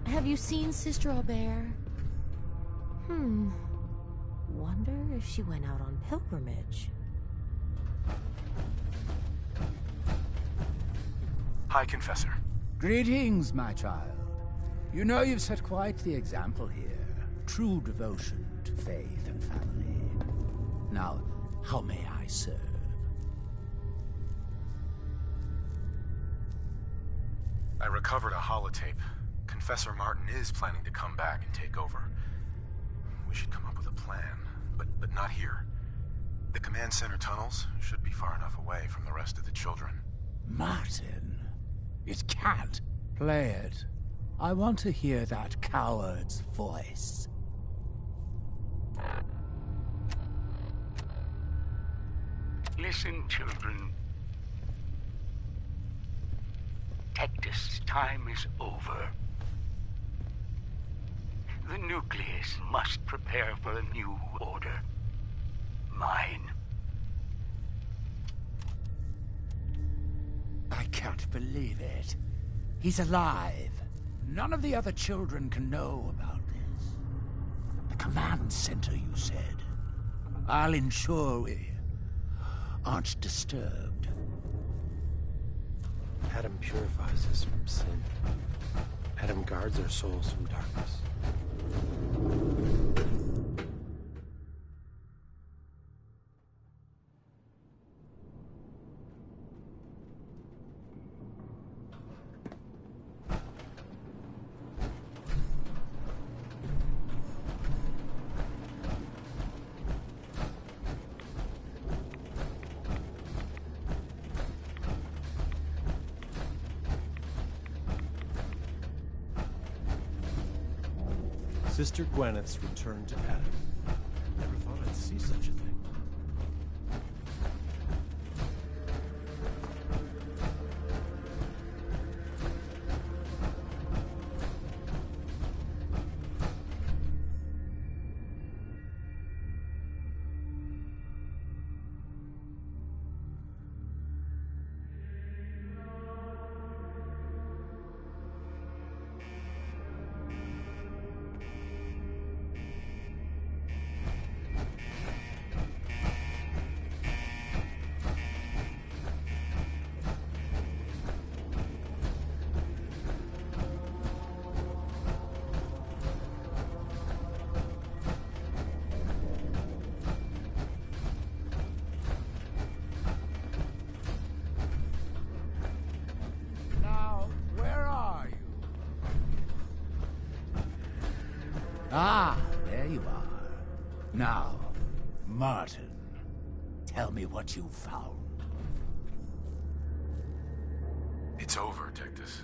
Have you seen Sister Aubert? Wonder if she went out on pilgrimage. Hi, Confessor. Greetings, my child. You know you've set quite the example here. True devotion to faith and family. Now, how may I serve? I recovered a holotape. Confessor Martin is planning to come back and take over. We should come up with a plan, but not here. The command center tunnels should be far enough away from the rest of the children. Martin, it can't. Play it. I want to hear that coward's voice. Listen, children. Tectus' time is over. The nucleus must prepare for a new order. Mine. I can't believe it. He's alive. None of the other children can know about this. The command center, you said. I'll ensure we aren't disturbed. Adam purifies us from sin. Adam guards our souls from darkness. Sister Gwyneth's return to Adam. Never thought I'd see such a thing. Ah, there you are. Now, Martin, tell me what you found. It's over, Tectus.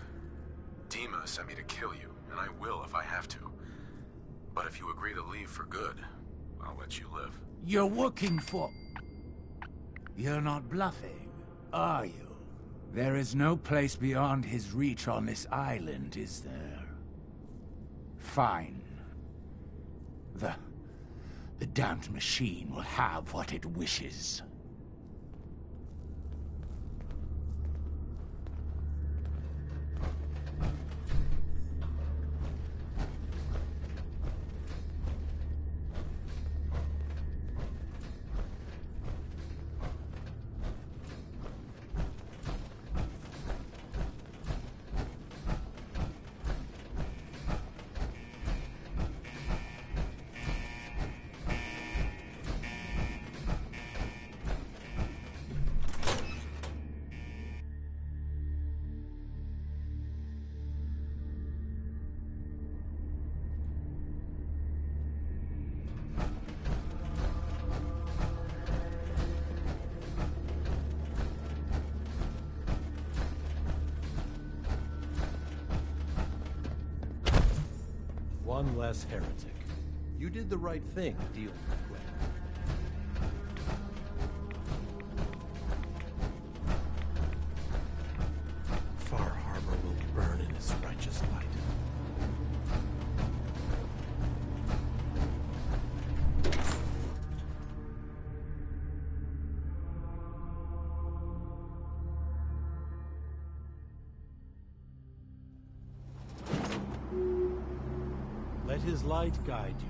Dima sent me to kill you, and I will if I have to. But if you agree to leave for good, I'll let you live. You're working for... You're not bluffing, are you? There is no place beyond his reach on this island, is there? Fine. The damned machine will have what it wishes. One less heretic. You did the right thing dealing with Gwyneth. Far Harbor will burn in its righteous light. Let his light guide you.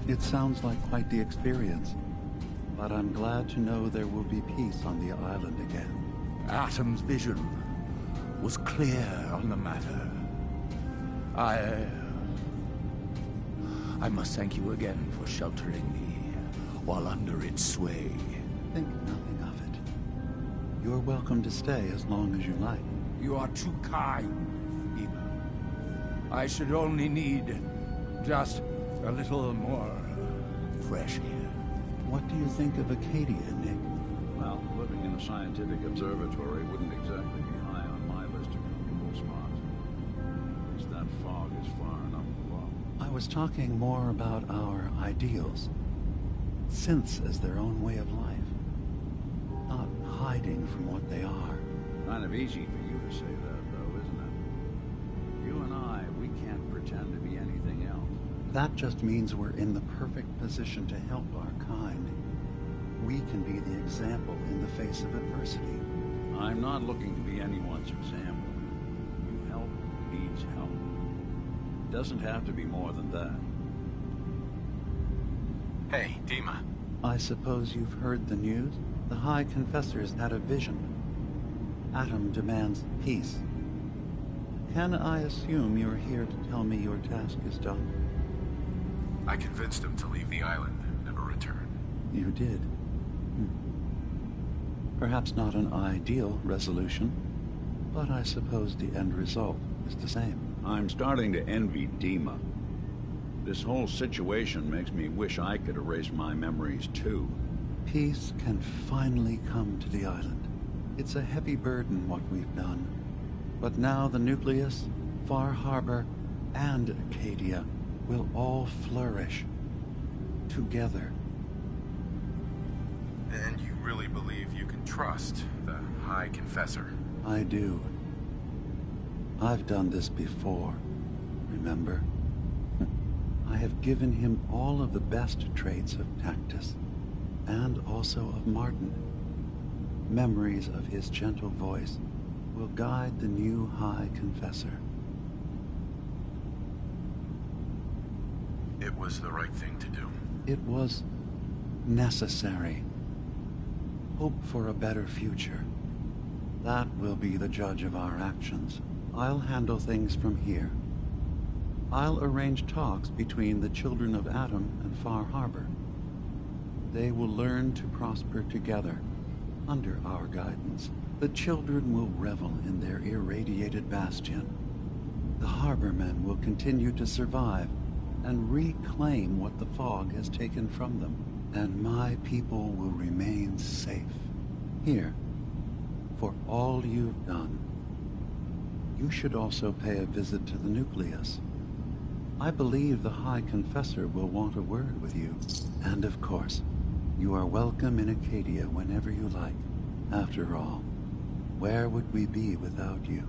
It sounds like quite the experience, but I'm glad to know there will be peace on the island again. Atom's vision was clear on the matter. I must thank you again for sheltering me while under its sway. Think nothing of it. You're welcome to stay as long as you like. You are too kind, Eva. I should only need just a little more fresh air. What do you think of Acadia, Nick? Well, living in a scientific observatory wouldn't exactly be high on my list of comfortable spots. At least that fog is far enough below. I was talking more about our ideals. Synths as their own way of life. Not high hiding from what they are. Kind of easy for you to say that, though, isn't it? You and I, we can't pretend to be anything else. That just means we're in the perfect position to help our kind. We can be the example in the face of adversity. I'm not looking to be anyone's example. You help who needs help. It doesn't have to be more than that. Hey, Dima. I suppose you've heard the news? The High Confessor's had a vision. Adam demands peace. Can I assume you're here to tell me your task is done? I convinced him to leave the island, never return. You did? Perhaps not an ideal resolution, but I suppose the end result is the same. I'm starting to envy Dima. This whole situation makes me wish I could erase my memories too. Peace can finally come to the island. It's a heavy burden what we've done. But now the Nucleus, Far Harbor, and Acadia will all flourish together. And you really believe you can trust the High Confessor? I do. I've done this before, remember? I have given him all of the best traits of Tactus, and also of Martin. Memories of his gentle voice will guide the new High Confessor. It was the right thing to do. It was necessary. Hope for a better future. That will be the judge of our actions. I'll handle things from here. I'll arrange talks between the children of Adam and Far Harbor. They will learn to prosper together, under our guidance. The children will revel in their irradiated bastion. The Harbormen will continue to survive and reclaim what the fog has taken from them. And my people will remain safe. Here, for all you've done. You should also pay a visit to the Nucleus. I believe the High Confessor will want a word with you. And of course, you are welcome in Acadia whenever you like. After all, where would we be without you?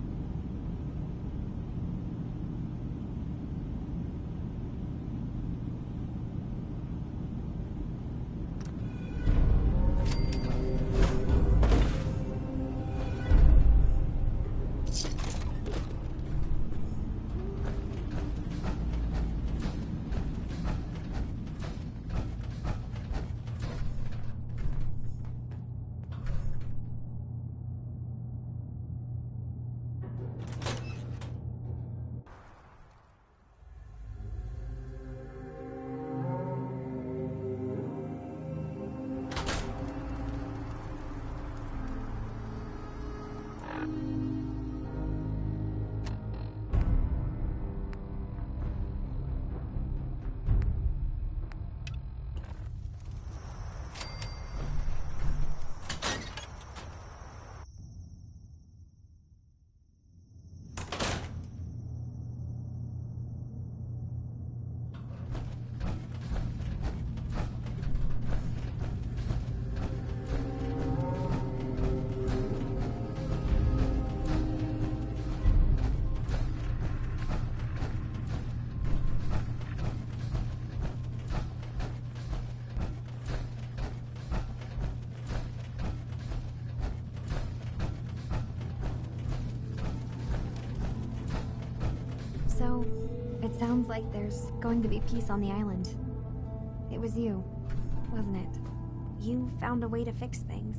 So, it sounds like there's going to be peace on the island. It was you, wasn't it? You found a way to fix things.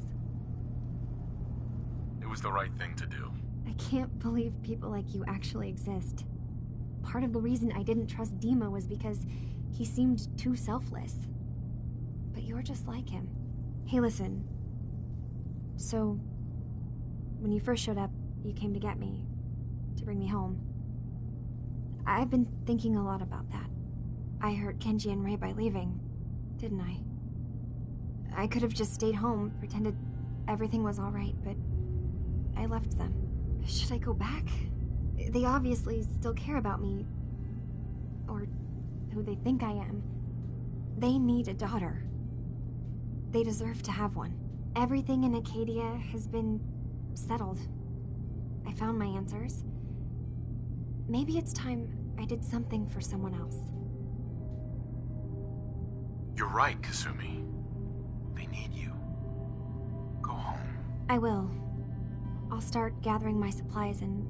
It was the right thing to do. I can't believe people like you actually exist. Part of the reason I didn't trust Dima was because he seemed too selfless. But you're just like him. Hey, listen. So, when you first showed up, you came to get me, to bring me home. I've been thinking a lot about that. I hurt Kenji and Ray by leaving, didn't I? I could have just stayed home, pretended everything was alright, but I left them. Should I go back? They obviously still care about me. Or who they think I am. They need a daughter. They deserve to have one. Everything in Acadia has been settled. I found my answers. Maybe it's time I did something for someone else. You're right, Kasumi. They need you. Go home. I will. I'll start gathering my supplies and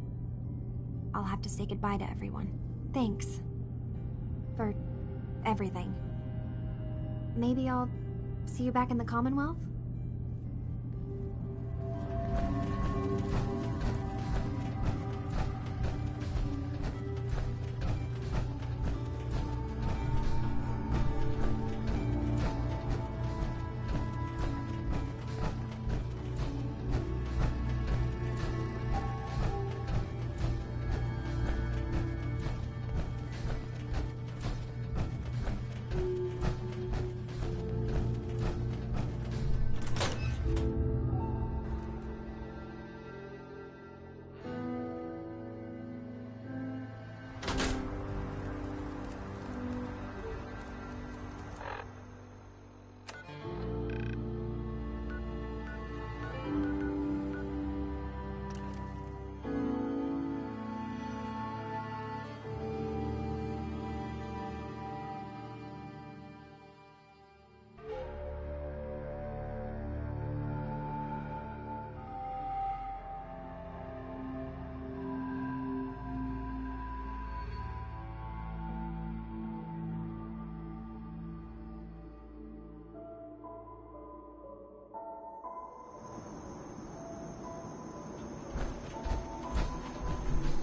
I'll have to say goodbye to everyone. Thanks. For everything. Maybe I'll see you back in the Commonwealth?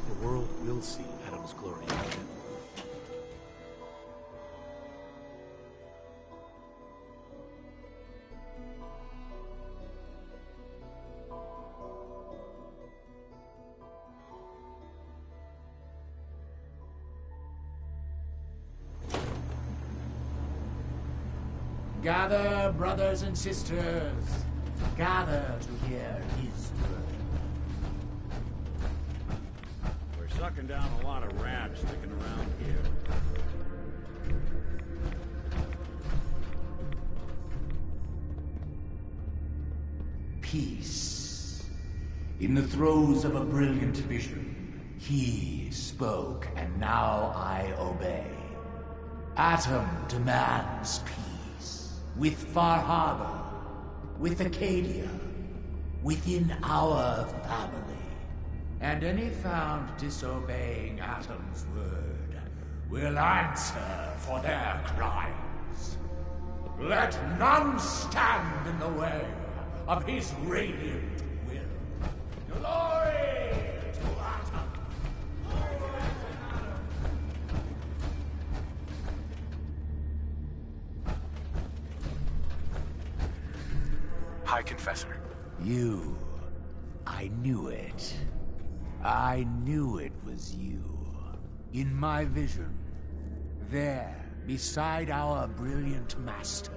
The world will see Adam's glory again. Gather, brothers and sisters. Gather to hear his word. We're sucking down a lot of rats sticking around here. Peace. In the throes of a brilliant vision, he spoke, and now I obey. Atom demands peace. With Far Harbor, with Acadia, within our family. And any found disobeying Atom's word will answer for their crimes. Let none stand in the way of his radiant will. Glory to Atom! High Confessor. You. I knew it. I knew it was you. In my vision. There, beside our brilliant master.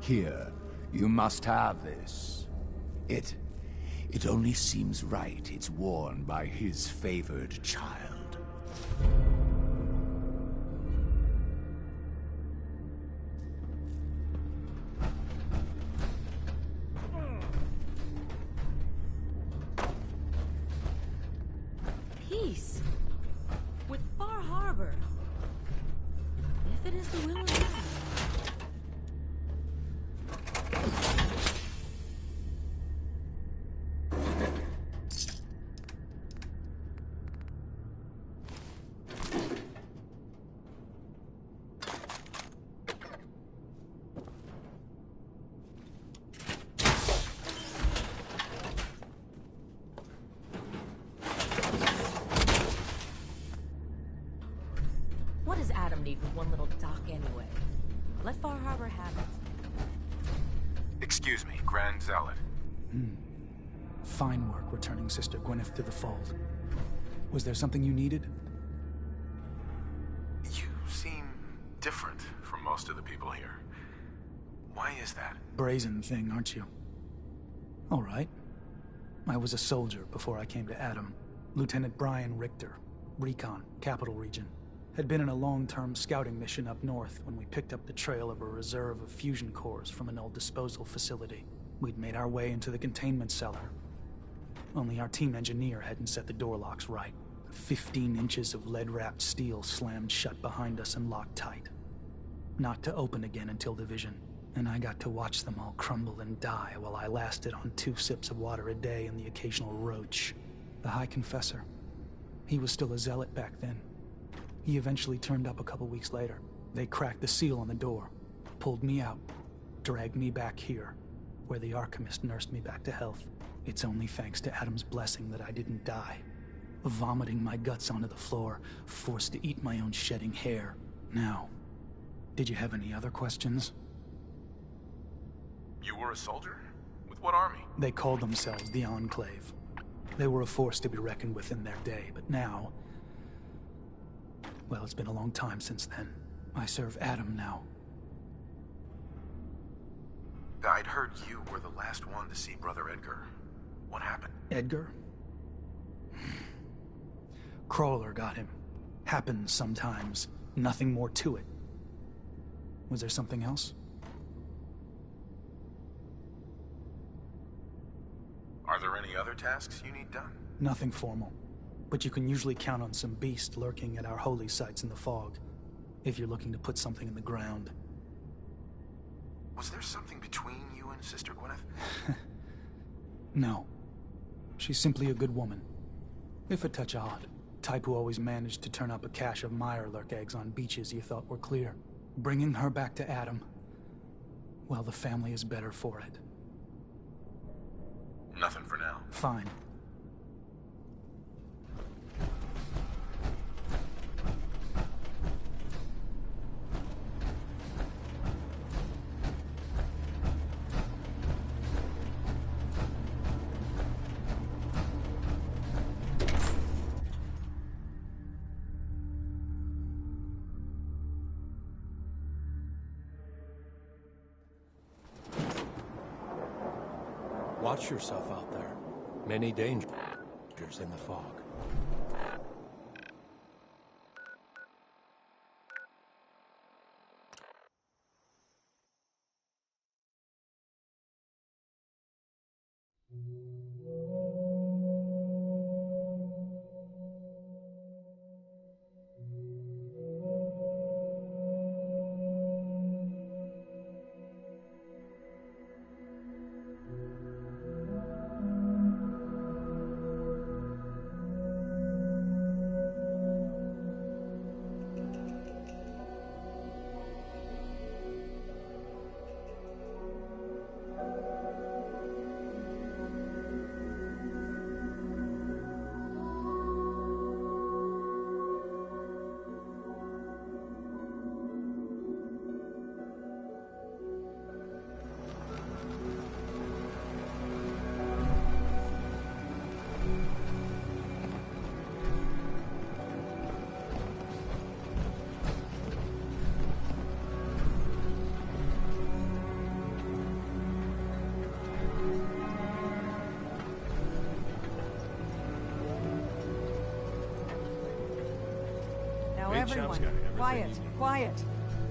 Here, you must have this. It only seems right it's worn by his favored child. Peace. With Far Harbor. If it is the will of God. What does Adam need with one little dock anyway? Let Far Harbor have it. Excuse me, Grand Zealot. Fine work returning Sister Gwyneth to the fold. Was there something you needed? You seem different from most of the people here. Why is that? Brazen thing, aren't you? All right. I was a soldier before I came to Adam. Lieutenant Brian Richter, Recon, Capital Region. Had been in a long-term scouting mission up north when we picked up the trail of a reserve of fusion cores from an old disposal facility. We'd made our way into the containment cellar. Only our team engineer hadn't set the door locks right. 15 inches of lead-wrapped steel slammed shut behind us and locked tight. Not to open again until division. And I got to watch them all crumble and die while I lasted on 2 sips of water a day and the occasional roach. The High Confessor. He was still a zealot back then. He eventually turned up a couple weeks later. They cracked the seal on the door, pulled me out, dragged me back here, where the Archimist nursed me back to health. It's only thanks to Adam's blessing that I didn't die. Vomiting my guts onto the floor, forced to eat my own shedding hair. Now, did you have any other questions? You were a soldier? With what army? They called themselves the Enclave. They were a force to be reckoned with in their day, but now... well, it's been a long time since then. I serve Adam now. I'd heard you were the last one to see Brother Edgar. What happened? Edgar? Crawler got him. Happens sometimes. Nothing more to it. Was there something else? Are there any other tasks you need done? Nothing formal. But you can usually count on some beast lurking at our holy sites in the fog, if you're looking to put something in the ground. Was there something between you and Sister Gwyneth? No. She's simply a good woman. If a touch odd. Type who always managed to turn up a cache of Mirelurk eggs on beaches you thought were clear. Bringing her back to Adam, well, the family is better for it. Nothing for now. Fine. Watch yourself out there. Many dangers in the fog. Everyone, quiet.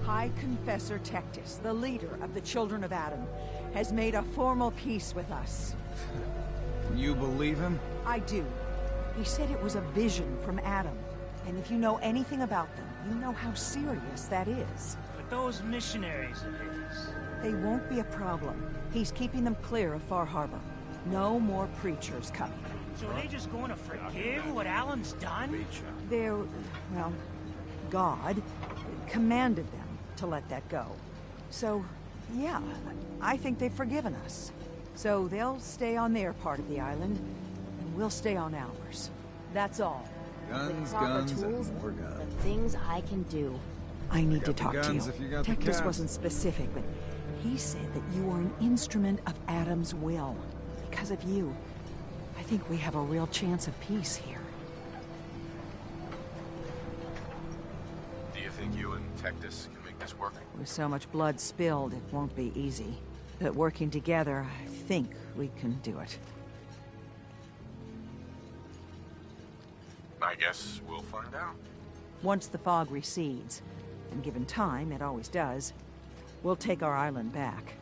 High Confessor Tectus, the leader of the Children of Adam, has made a formal peace with us. Can you believe him? I do. He said it was a vision from Adam. And if you know anything about them, you know how serious that is. But those missionaries of his... They won't be a problem. He's keeping them clear of Far Harbor. No more preachers coming. So are they just going to forgive what Alan's done? They're, well... God commanded them to let that go. So, yeah, I think they've forgiven us. So they'll stay on their part of the island, and we'll stay on ours. That's all. Guns, tools, and more guns. The things I can do. I need to talk to you. Tectus Tectus wasn't specific, but he said that you are an instrument of Adam's will. Because of you, I think we have a real chance of peace here. Think you and Tectus can make this work? With so much blood spilled, it won't be easy. But working together, I think we can do it. I guess we'll find out. Once the fog recedes, and given time, it always does, we'll take our island back.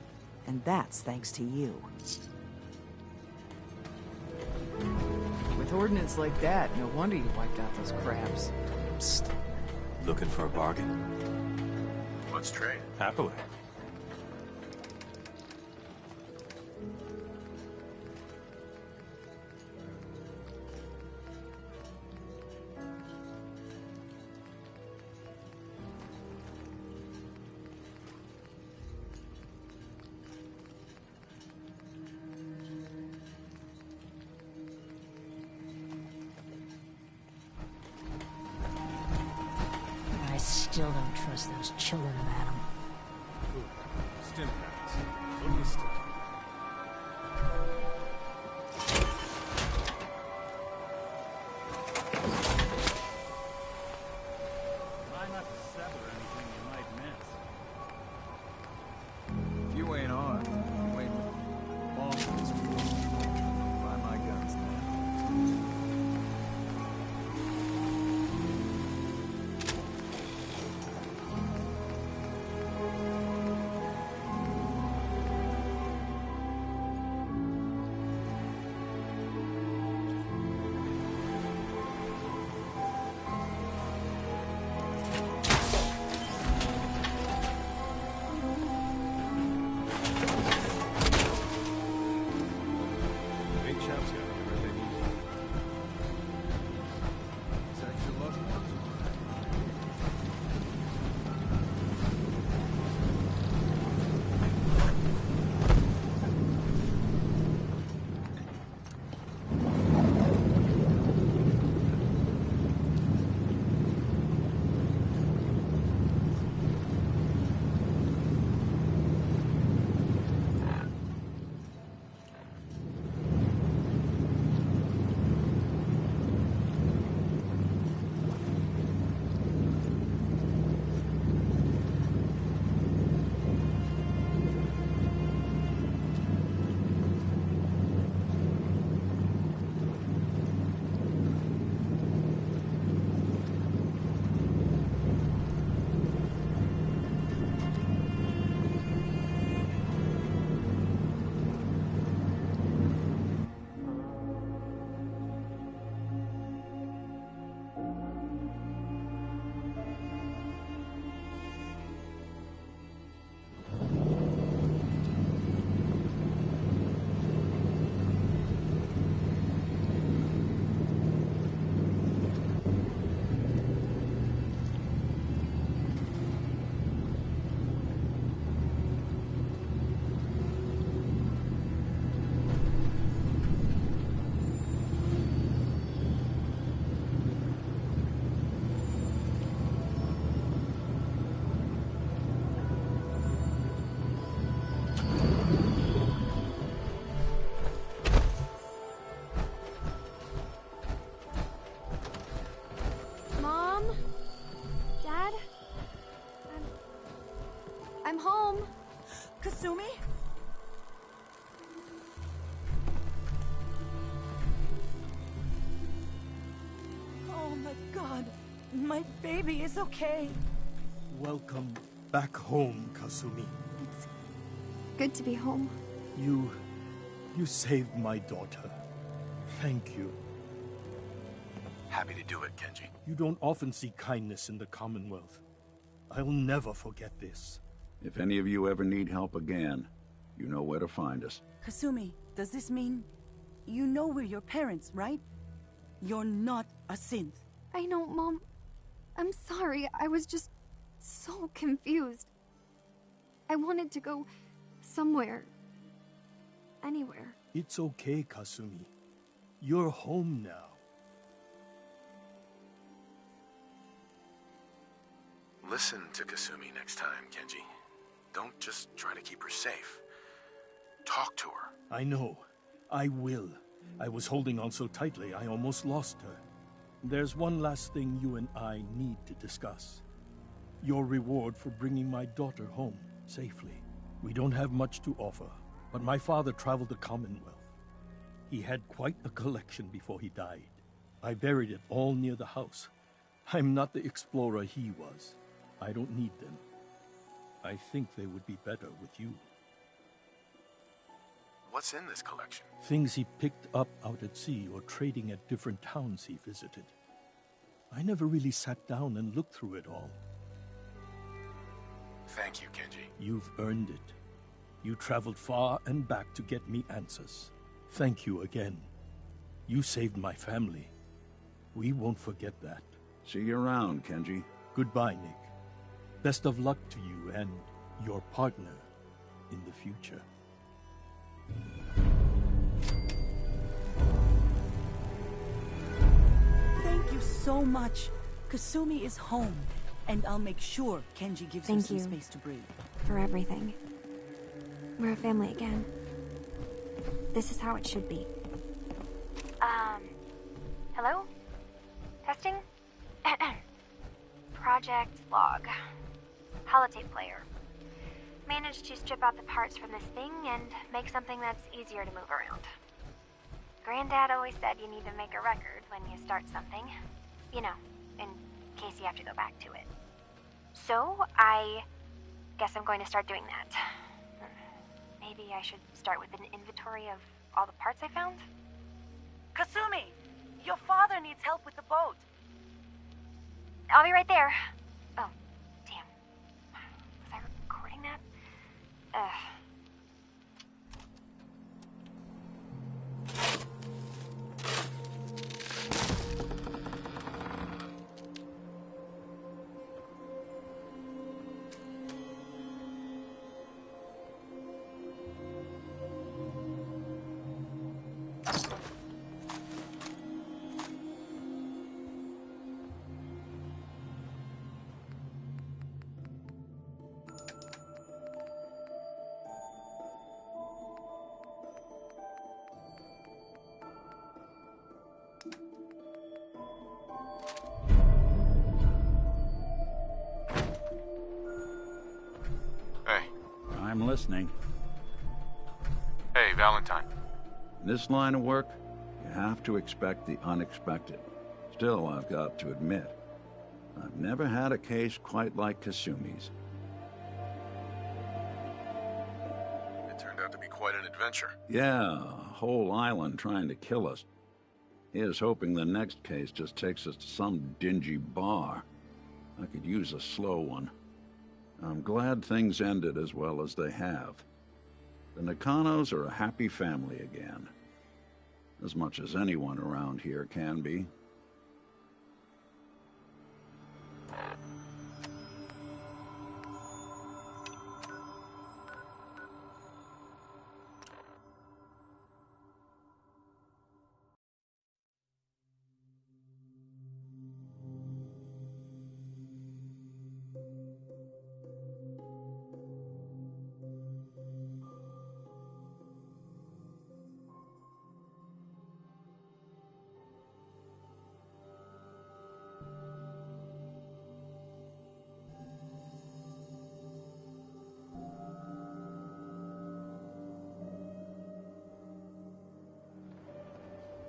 And that's thanks to you. With ordnance like that, no wonder you wiped out those crabs. Psst. Looking for a bargain? Let's trade. Happily. I still don't trust those children of Adam. Stim packs. Fully stocked. Try not to sever anything you might miss. If you ain't armed, you ain't long for this war. Buy my guns now. Big chap's got everything he needs. Protect your loved ones. Mom? Dad? I'm home. Kasumi? Oh my god. My baby is okay. Welcome back home, Kasumi. It's good to be home. You saved my daughter. Thank you. Happy to do it, Kenji. You don't often see kindness in the Commonwealth. I'll never forget this. If any of you ever need help again, you know where to find us. Kasumi, does this mean you know we're your parents, right? You're not a synth. I know, Mom. I'm sorry. I was just so confused. I wanted to go somewhere. Anywhere. It's okay, Kasumi. You're home now. Listen to Kasumi next time, Kenji. Don't just try to keep her safe. Talk to her. I know. I will. I was holding on so tightly I almost lost her. There's one last thing you and I need to discuss. Your reward for bringing my daughter home safely. We don't have much to offer, but my father traveled the Commonwealth. He had quite a collection before he died. I buried it all near the house. I'm not the explorer he was. I don't need them. I think they would be better with you. What's in this collection? Things he picked up out at sea or trading at different towns he visited. I never really sat down and looked through it all. Thank you, Kenji. You've earned it. You traveled far and back to get me answers. Thank you again. You saved my family. We won't forget that. See you around, Kenji. Goodbye, Nick. Best of luck to you and your partner in the future. Thank you so much. Kasumi is home, and I'll make sure Kenji gives her some space to breathe. For everything. We're a family again. This is how it should be. Hello? Testing? Project Log. Holotape player. Managed to strip out the parts from this thing and make something that's easier to move around. Granddad always said you need to make a record when you start something. You know, in case you have to go back to it. So, I guess I'm going to start doing that. Maybe I should start with an inventory of all the parts I found? Kasumi! Your father needs help with the boat. I'll be right there. Oh, damn. Was I recording that? I'm listening. Hey, Valentine. In this line of work, you have to expect the unexpected. Still, I've got to admit, I've never had a case quite like Kasumi's. It turned out to be quite an adventure. Yeah, a whole island trying to kill us. Here's hoping the next case just takes us to some dingy bar. I could use a slow one. I'm glad things ended as well as they have. The Nakanos are a happy family again. As much as anyone around here can be.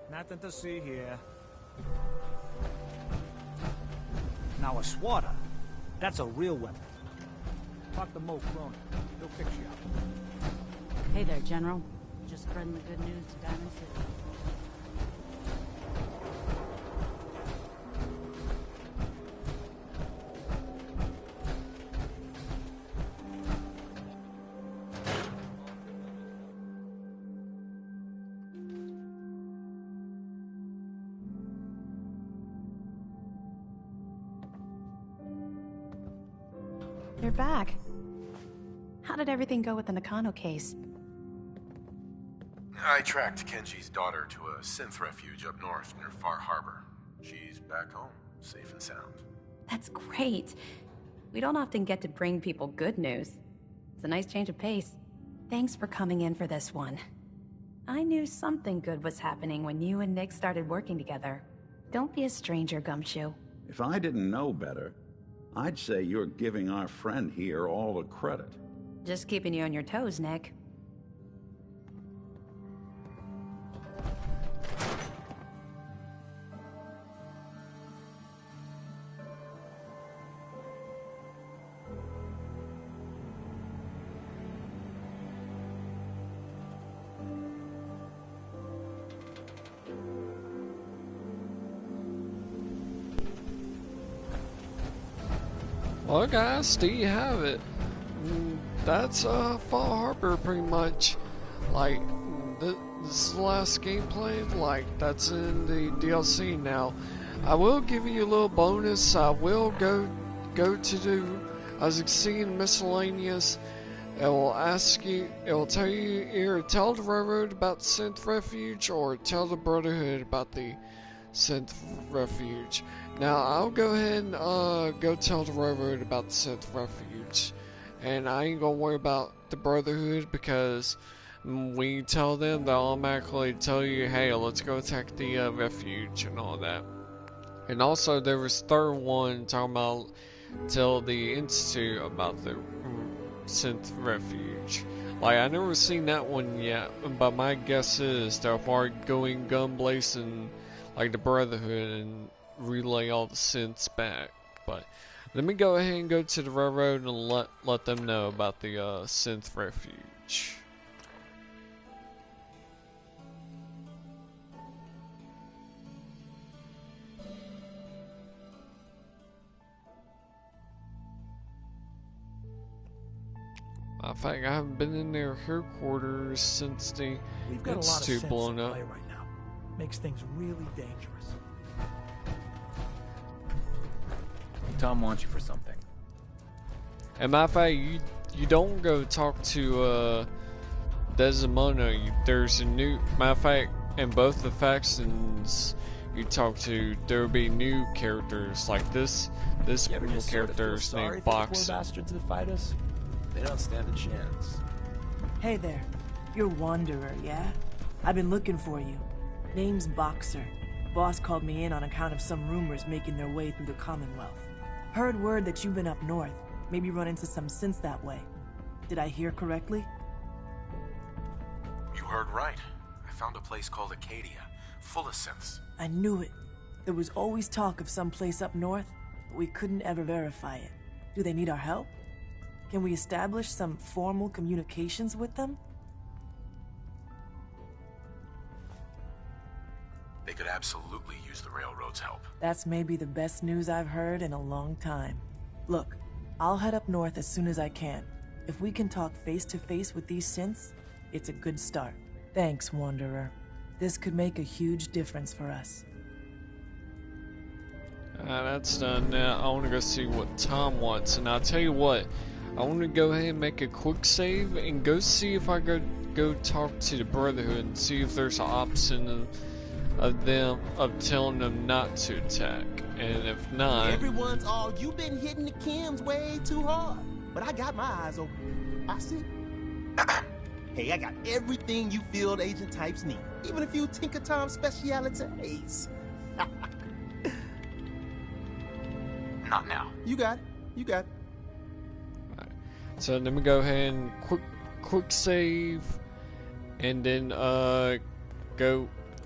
Nothing to see here. Now a swatter. That's a real weapon. Talk to Mo Cronin. He'll fix you up. Hey there, General. Just spreading the good news to Diamond City. You're back. How did everything go with the Nakano case? I tracked Kenji's daughter to a synth refuge up north near Far Harbor. She's back home, safe and sound. That's great. We don't often get to bring people good news. It's a nice change of pace. Thanks for coming in for this one. I knew something good was happening when you and Nick started working together. Don't be a stranger, Gumshoe. If I didn't know better, I'd say you're giving our friend here all the credit. Just keeping you on your toes, Nick. Well, guys, there you have it. That's Far Harbor, pretty much. Like, this is the last gameplay. Like, that's in the DLC now. I will give you a little bonus. I will go to do, as you can see in miscellaneous. It will ask you. It will tell you either tell the Railroad about the Synth Refuge or tell the Brotherhood about the Synth Refuge. Now I'll go ahead and go tell the Railroad about the Synth Refuge, and I ain't gonna worry about the Brotherhood because when you tell them, they'll automatically tell you, hey, let's go attack the refuge and all that. And also there was third one talking about tell the Institute about the Synth Refuge. Like, I never seen that one yet, but my guess is they'll probably go in gun blazing like the Brotherhood and relay all the synths back. But let me go ahead and go to the Railroad and let them know about the Synth Refuge. In fact, I haven't been in their headquarters since the Institute blown up. Right now. Makes things really dangerous. Tom wants you for something. And matter of fact, you don't go talk to Desdemona. There's a new matter of fact, in both the factions you talk to, there'll be new characters like this character's named Boxer. Poor bastards that fight us. They don't stand a chance. Hey there. You're Wanderer, yeah? I've been looking for you. Name's Boxer. Boss called me in on account of some rumors making their way through the Commonwealth. Heard word that you've been up north. Maybe run into some synths that way. Did I hear correctly? You heard right. I found a place called Acadia, full of synths. I knew it. There was always talk of some place up north, but we couldn't ever verify it. Do they need our help? Can we establish some formal communications with them? They could absolutely use the Railroad's help. That's maybe the best news I've heard in a long time. Look, I'll head up north as soon as I can. If we can talk face to face with these synths, it's a good start. Thanks, Wanderer. This could make a huge difference for us. That's done now. I want to go see what Tom wants, and I'll tell you what. I want to go ahead and make a quick save and go see if I go talk to the Brotherhood and see if there's an option of telling them not to attack. And if not, everyone's all, you've been hitting the chems way too hard. But I got my eyes open. I see. Hey, I got everything you field agent types need. Even a few Tinker Tom specialities. Not now. You got it. You got it. So let me go ahead and quick save, and then go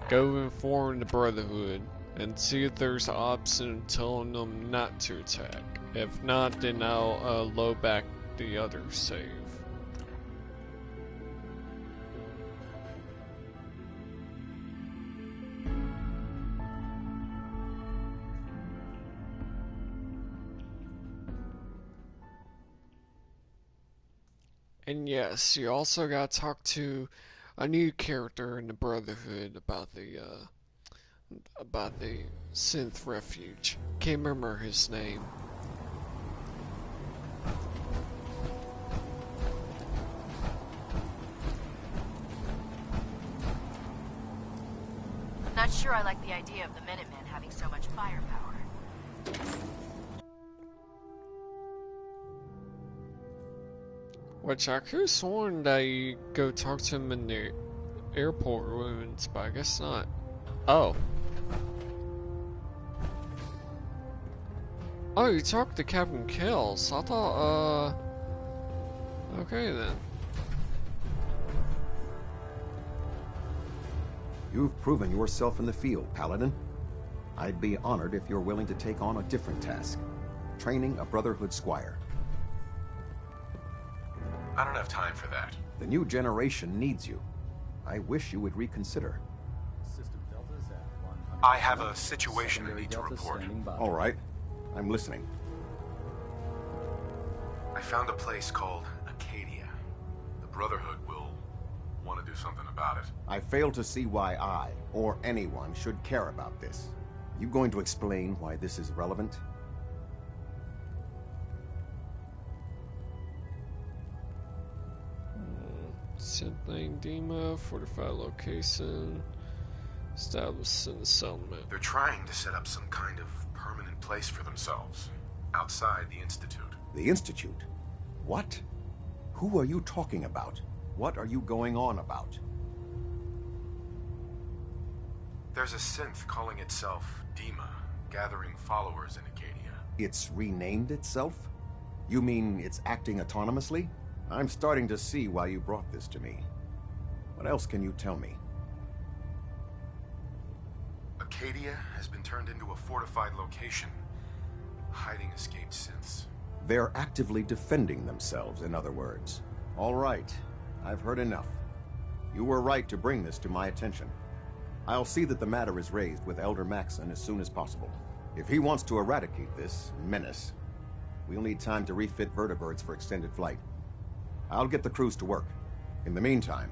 inform the Brotherhood and see if there's an option telling them not to attack. If not, then I'll load back the other save. And yes, you also gotta talk to a new character in the Brotherhood about the Synth Refuge. Can't remember his name. Not sure I like the idea of the Minutemen having so much firepower. Which I could have sworn that you go talk to him in the airport ruins, but I guess not. Oh. Oh, you talked to Captain Kells. I thought, okay then. You've proven yourself in the field, Paladin. I'd be honored if you're willing to take on a different task. Training a Brotherhood squire. I don't have time for that. The new generation needs you. I wish you would reconsider. I have a situation I need to report. All right. I'm listening. I found a place called Acadia. The Brotherhood will want to do something about it. I fail to see why I, or anyone, should care about this. You going to explain why this is relevant? Something Dima, fortified location, established in the settlement. They're trying to set up some kind of permanent place for themselves, outside the Institute. The Institute? What? Who are you talking about? What are you going on about? There's a synth calling itself Dima, gathering followers in Acadia. It's renamed itself? You mean it's acting autonomously? I'm starting to see why you brought this to me. What else can you tell me? Acadia has been turned into a fortified location, hiding escaped synths. They're actively defending themselves, in other words. All right, I've heard enough. You were right to bring this to my attention. I'll see that the matter is raised with Elder Maxson as soon as possible. If he wants to eradicate this menace, we'll need time to refit vertibirds for extended flight. I'll get the crews to work. In the meantime,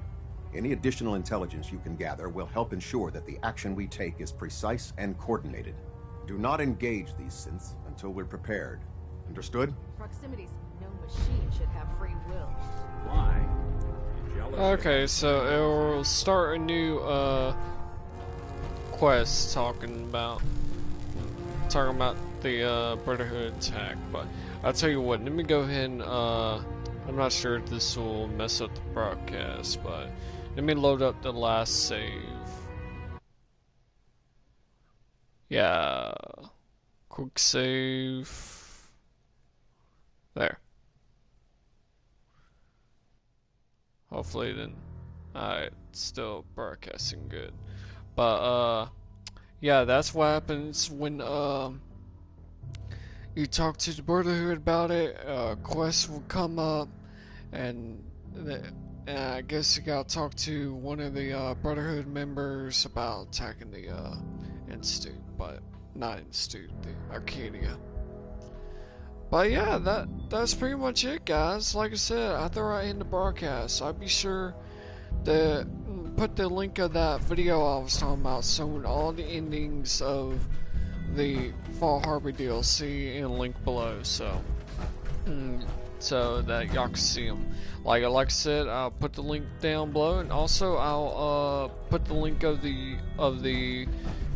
any additional intelligence you can gather will help ensure that the action we take is precise and coordinated. Do not engage these synths until we're prepared. Understood? Proximity's no machine should have free will. Why? Okay, so it will start a new quest talking about the Brotherhood attack. But I'll tell you what, let me go ahead and I'm not sure if this will mess up the broadcast, but let me load up the last save. Yeah, quick save. There. Hopefully then, alright, still broadcasting good. But yeah, that's what happens when you talk to the Brotherhood about it. Quests will come up, and I guess you gotta talk to one of the Brotherhood members about attacking the Institute, but not Institute, the Arcadia. But yeah, that's pretty much it, guys. Like I said, after I end the broadcast, I'll be sure to put the link of that video I was talking about, showing all the endings of the Fall Harbor DLC, in a link below, so that y'all can see them. Like I said, I'll put the link down below, and also I'll put the link of the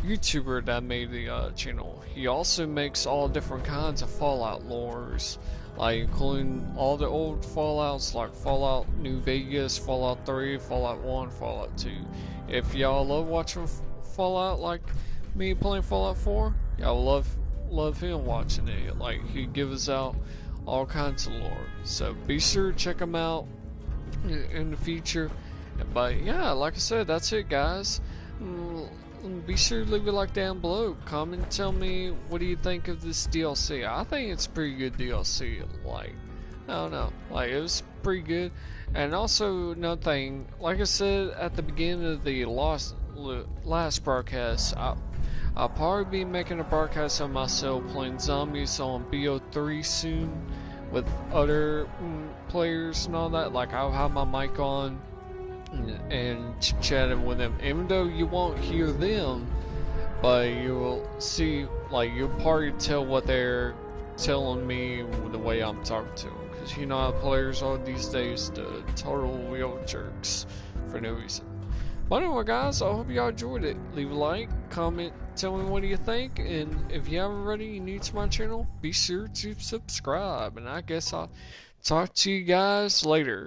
YouTuber that made the channel. He also makes all different kinds of Fallout lores, like including all the old Fallouts, like Fallout New Vegas, Fallout 3, Fallout 1, Fallout 2. If y'all love watching Fallout like me playing Fallout 4, y'all love him watching it. Like, he gives out all kinds of lore. So be sure to check him out in the future. But yeah, like I said, that's it, guys. Be sure to leave a like down below. Comment and tell me, what do you think of this DLC? I think it's pretty good DLC. Like, I don't know, like, it was pretty good. And also another thing, like I said at the beginning of the last broadcast, I'll probably be making a broadcast of myself playing zombies on BO3 soon with other players and all that. Like, I'll have my mic on and chatting with them, even though you won't hear them, but you'll see, like, you'll probably tell what they're telling me the way I'm talking to them, because you know how players are these days, the total wheel jerks for no reason. But anyway, guys, I hope y'all enjoyed it. Leave a like, comment, tell me what do you think, and if you haven't already, you're new to my channel, be sure to subscribe, and I guess I'll talk to you guys later.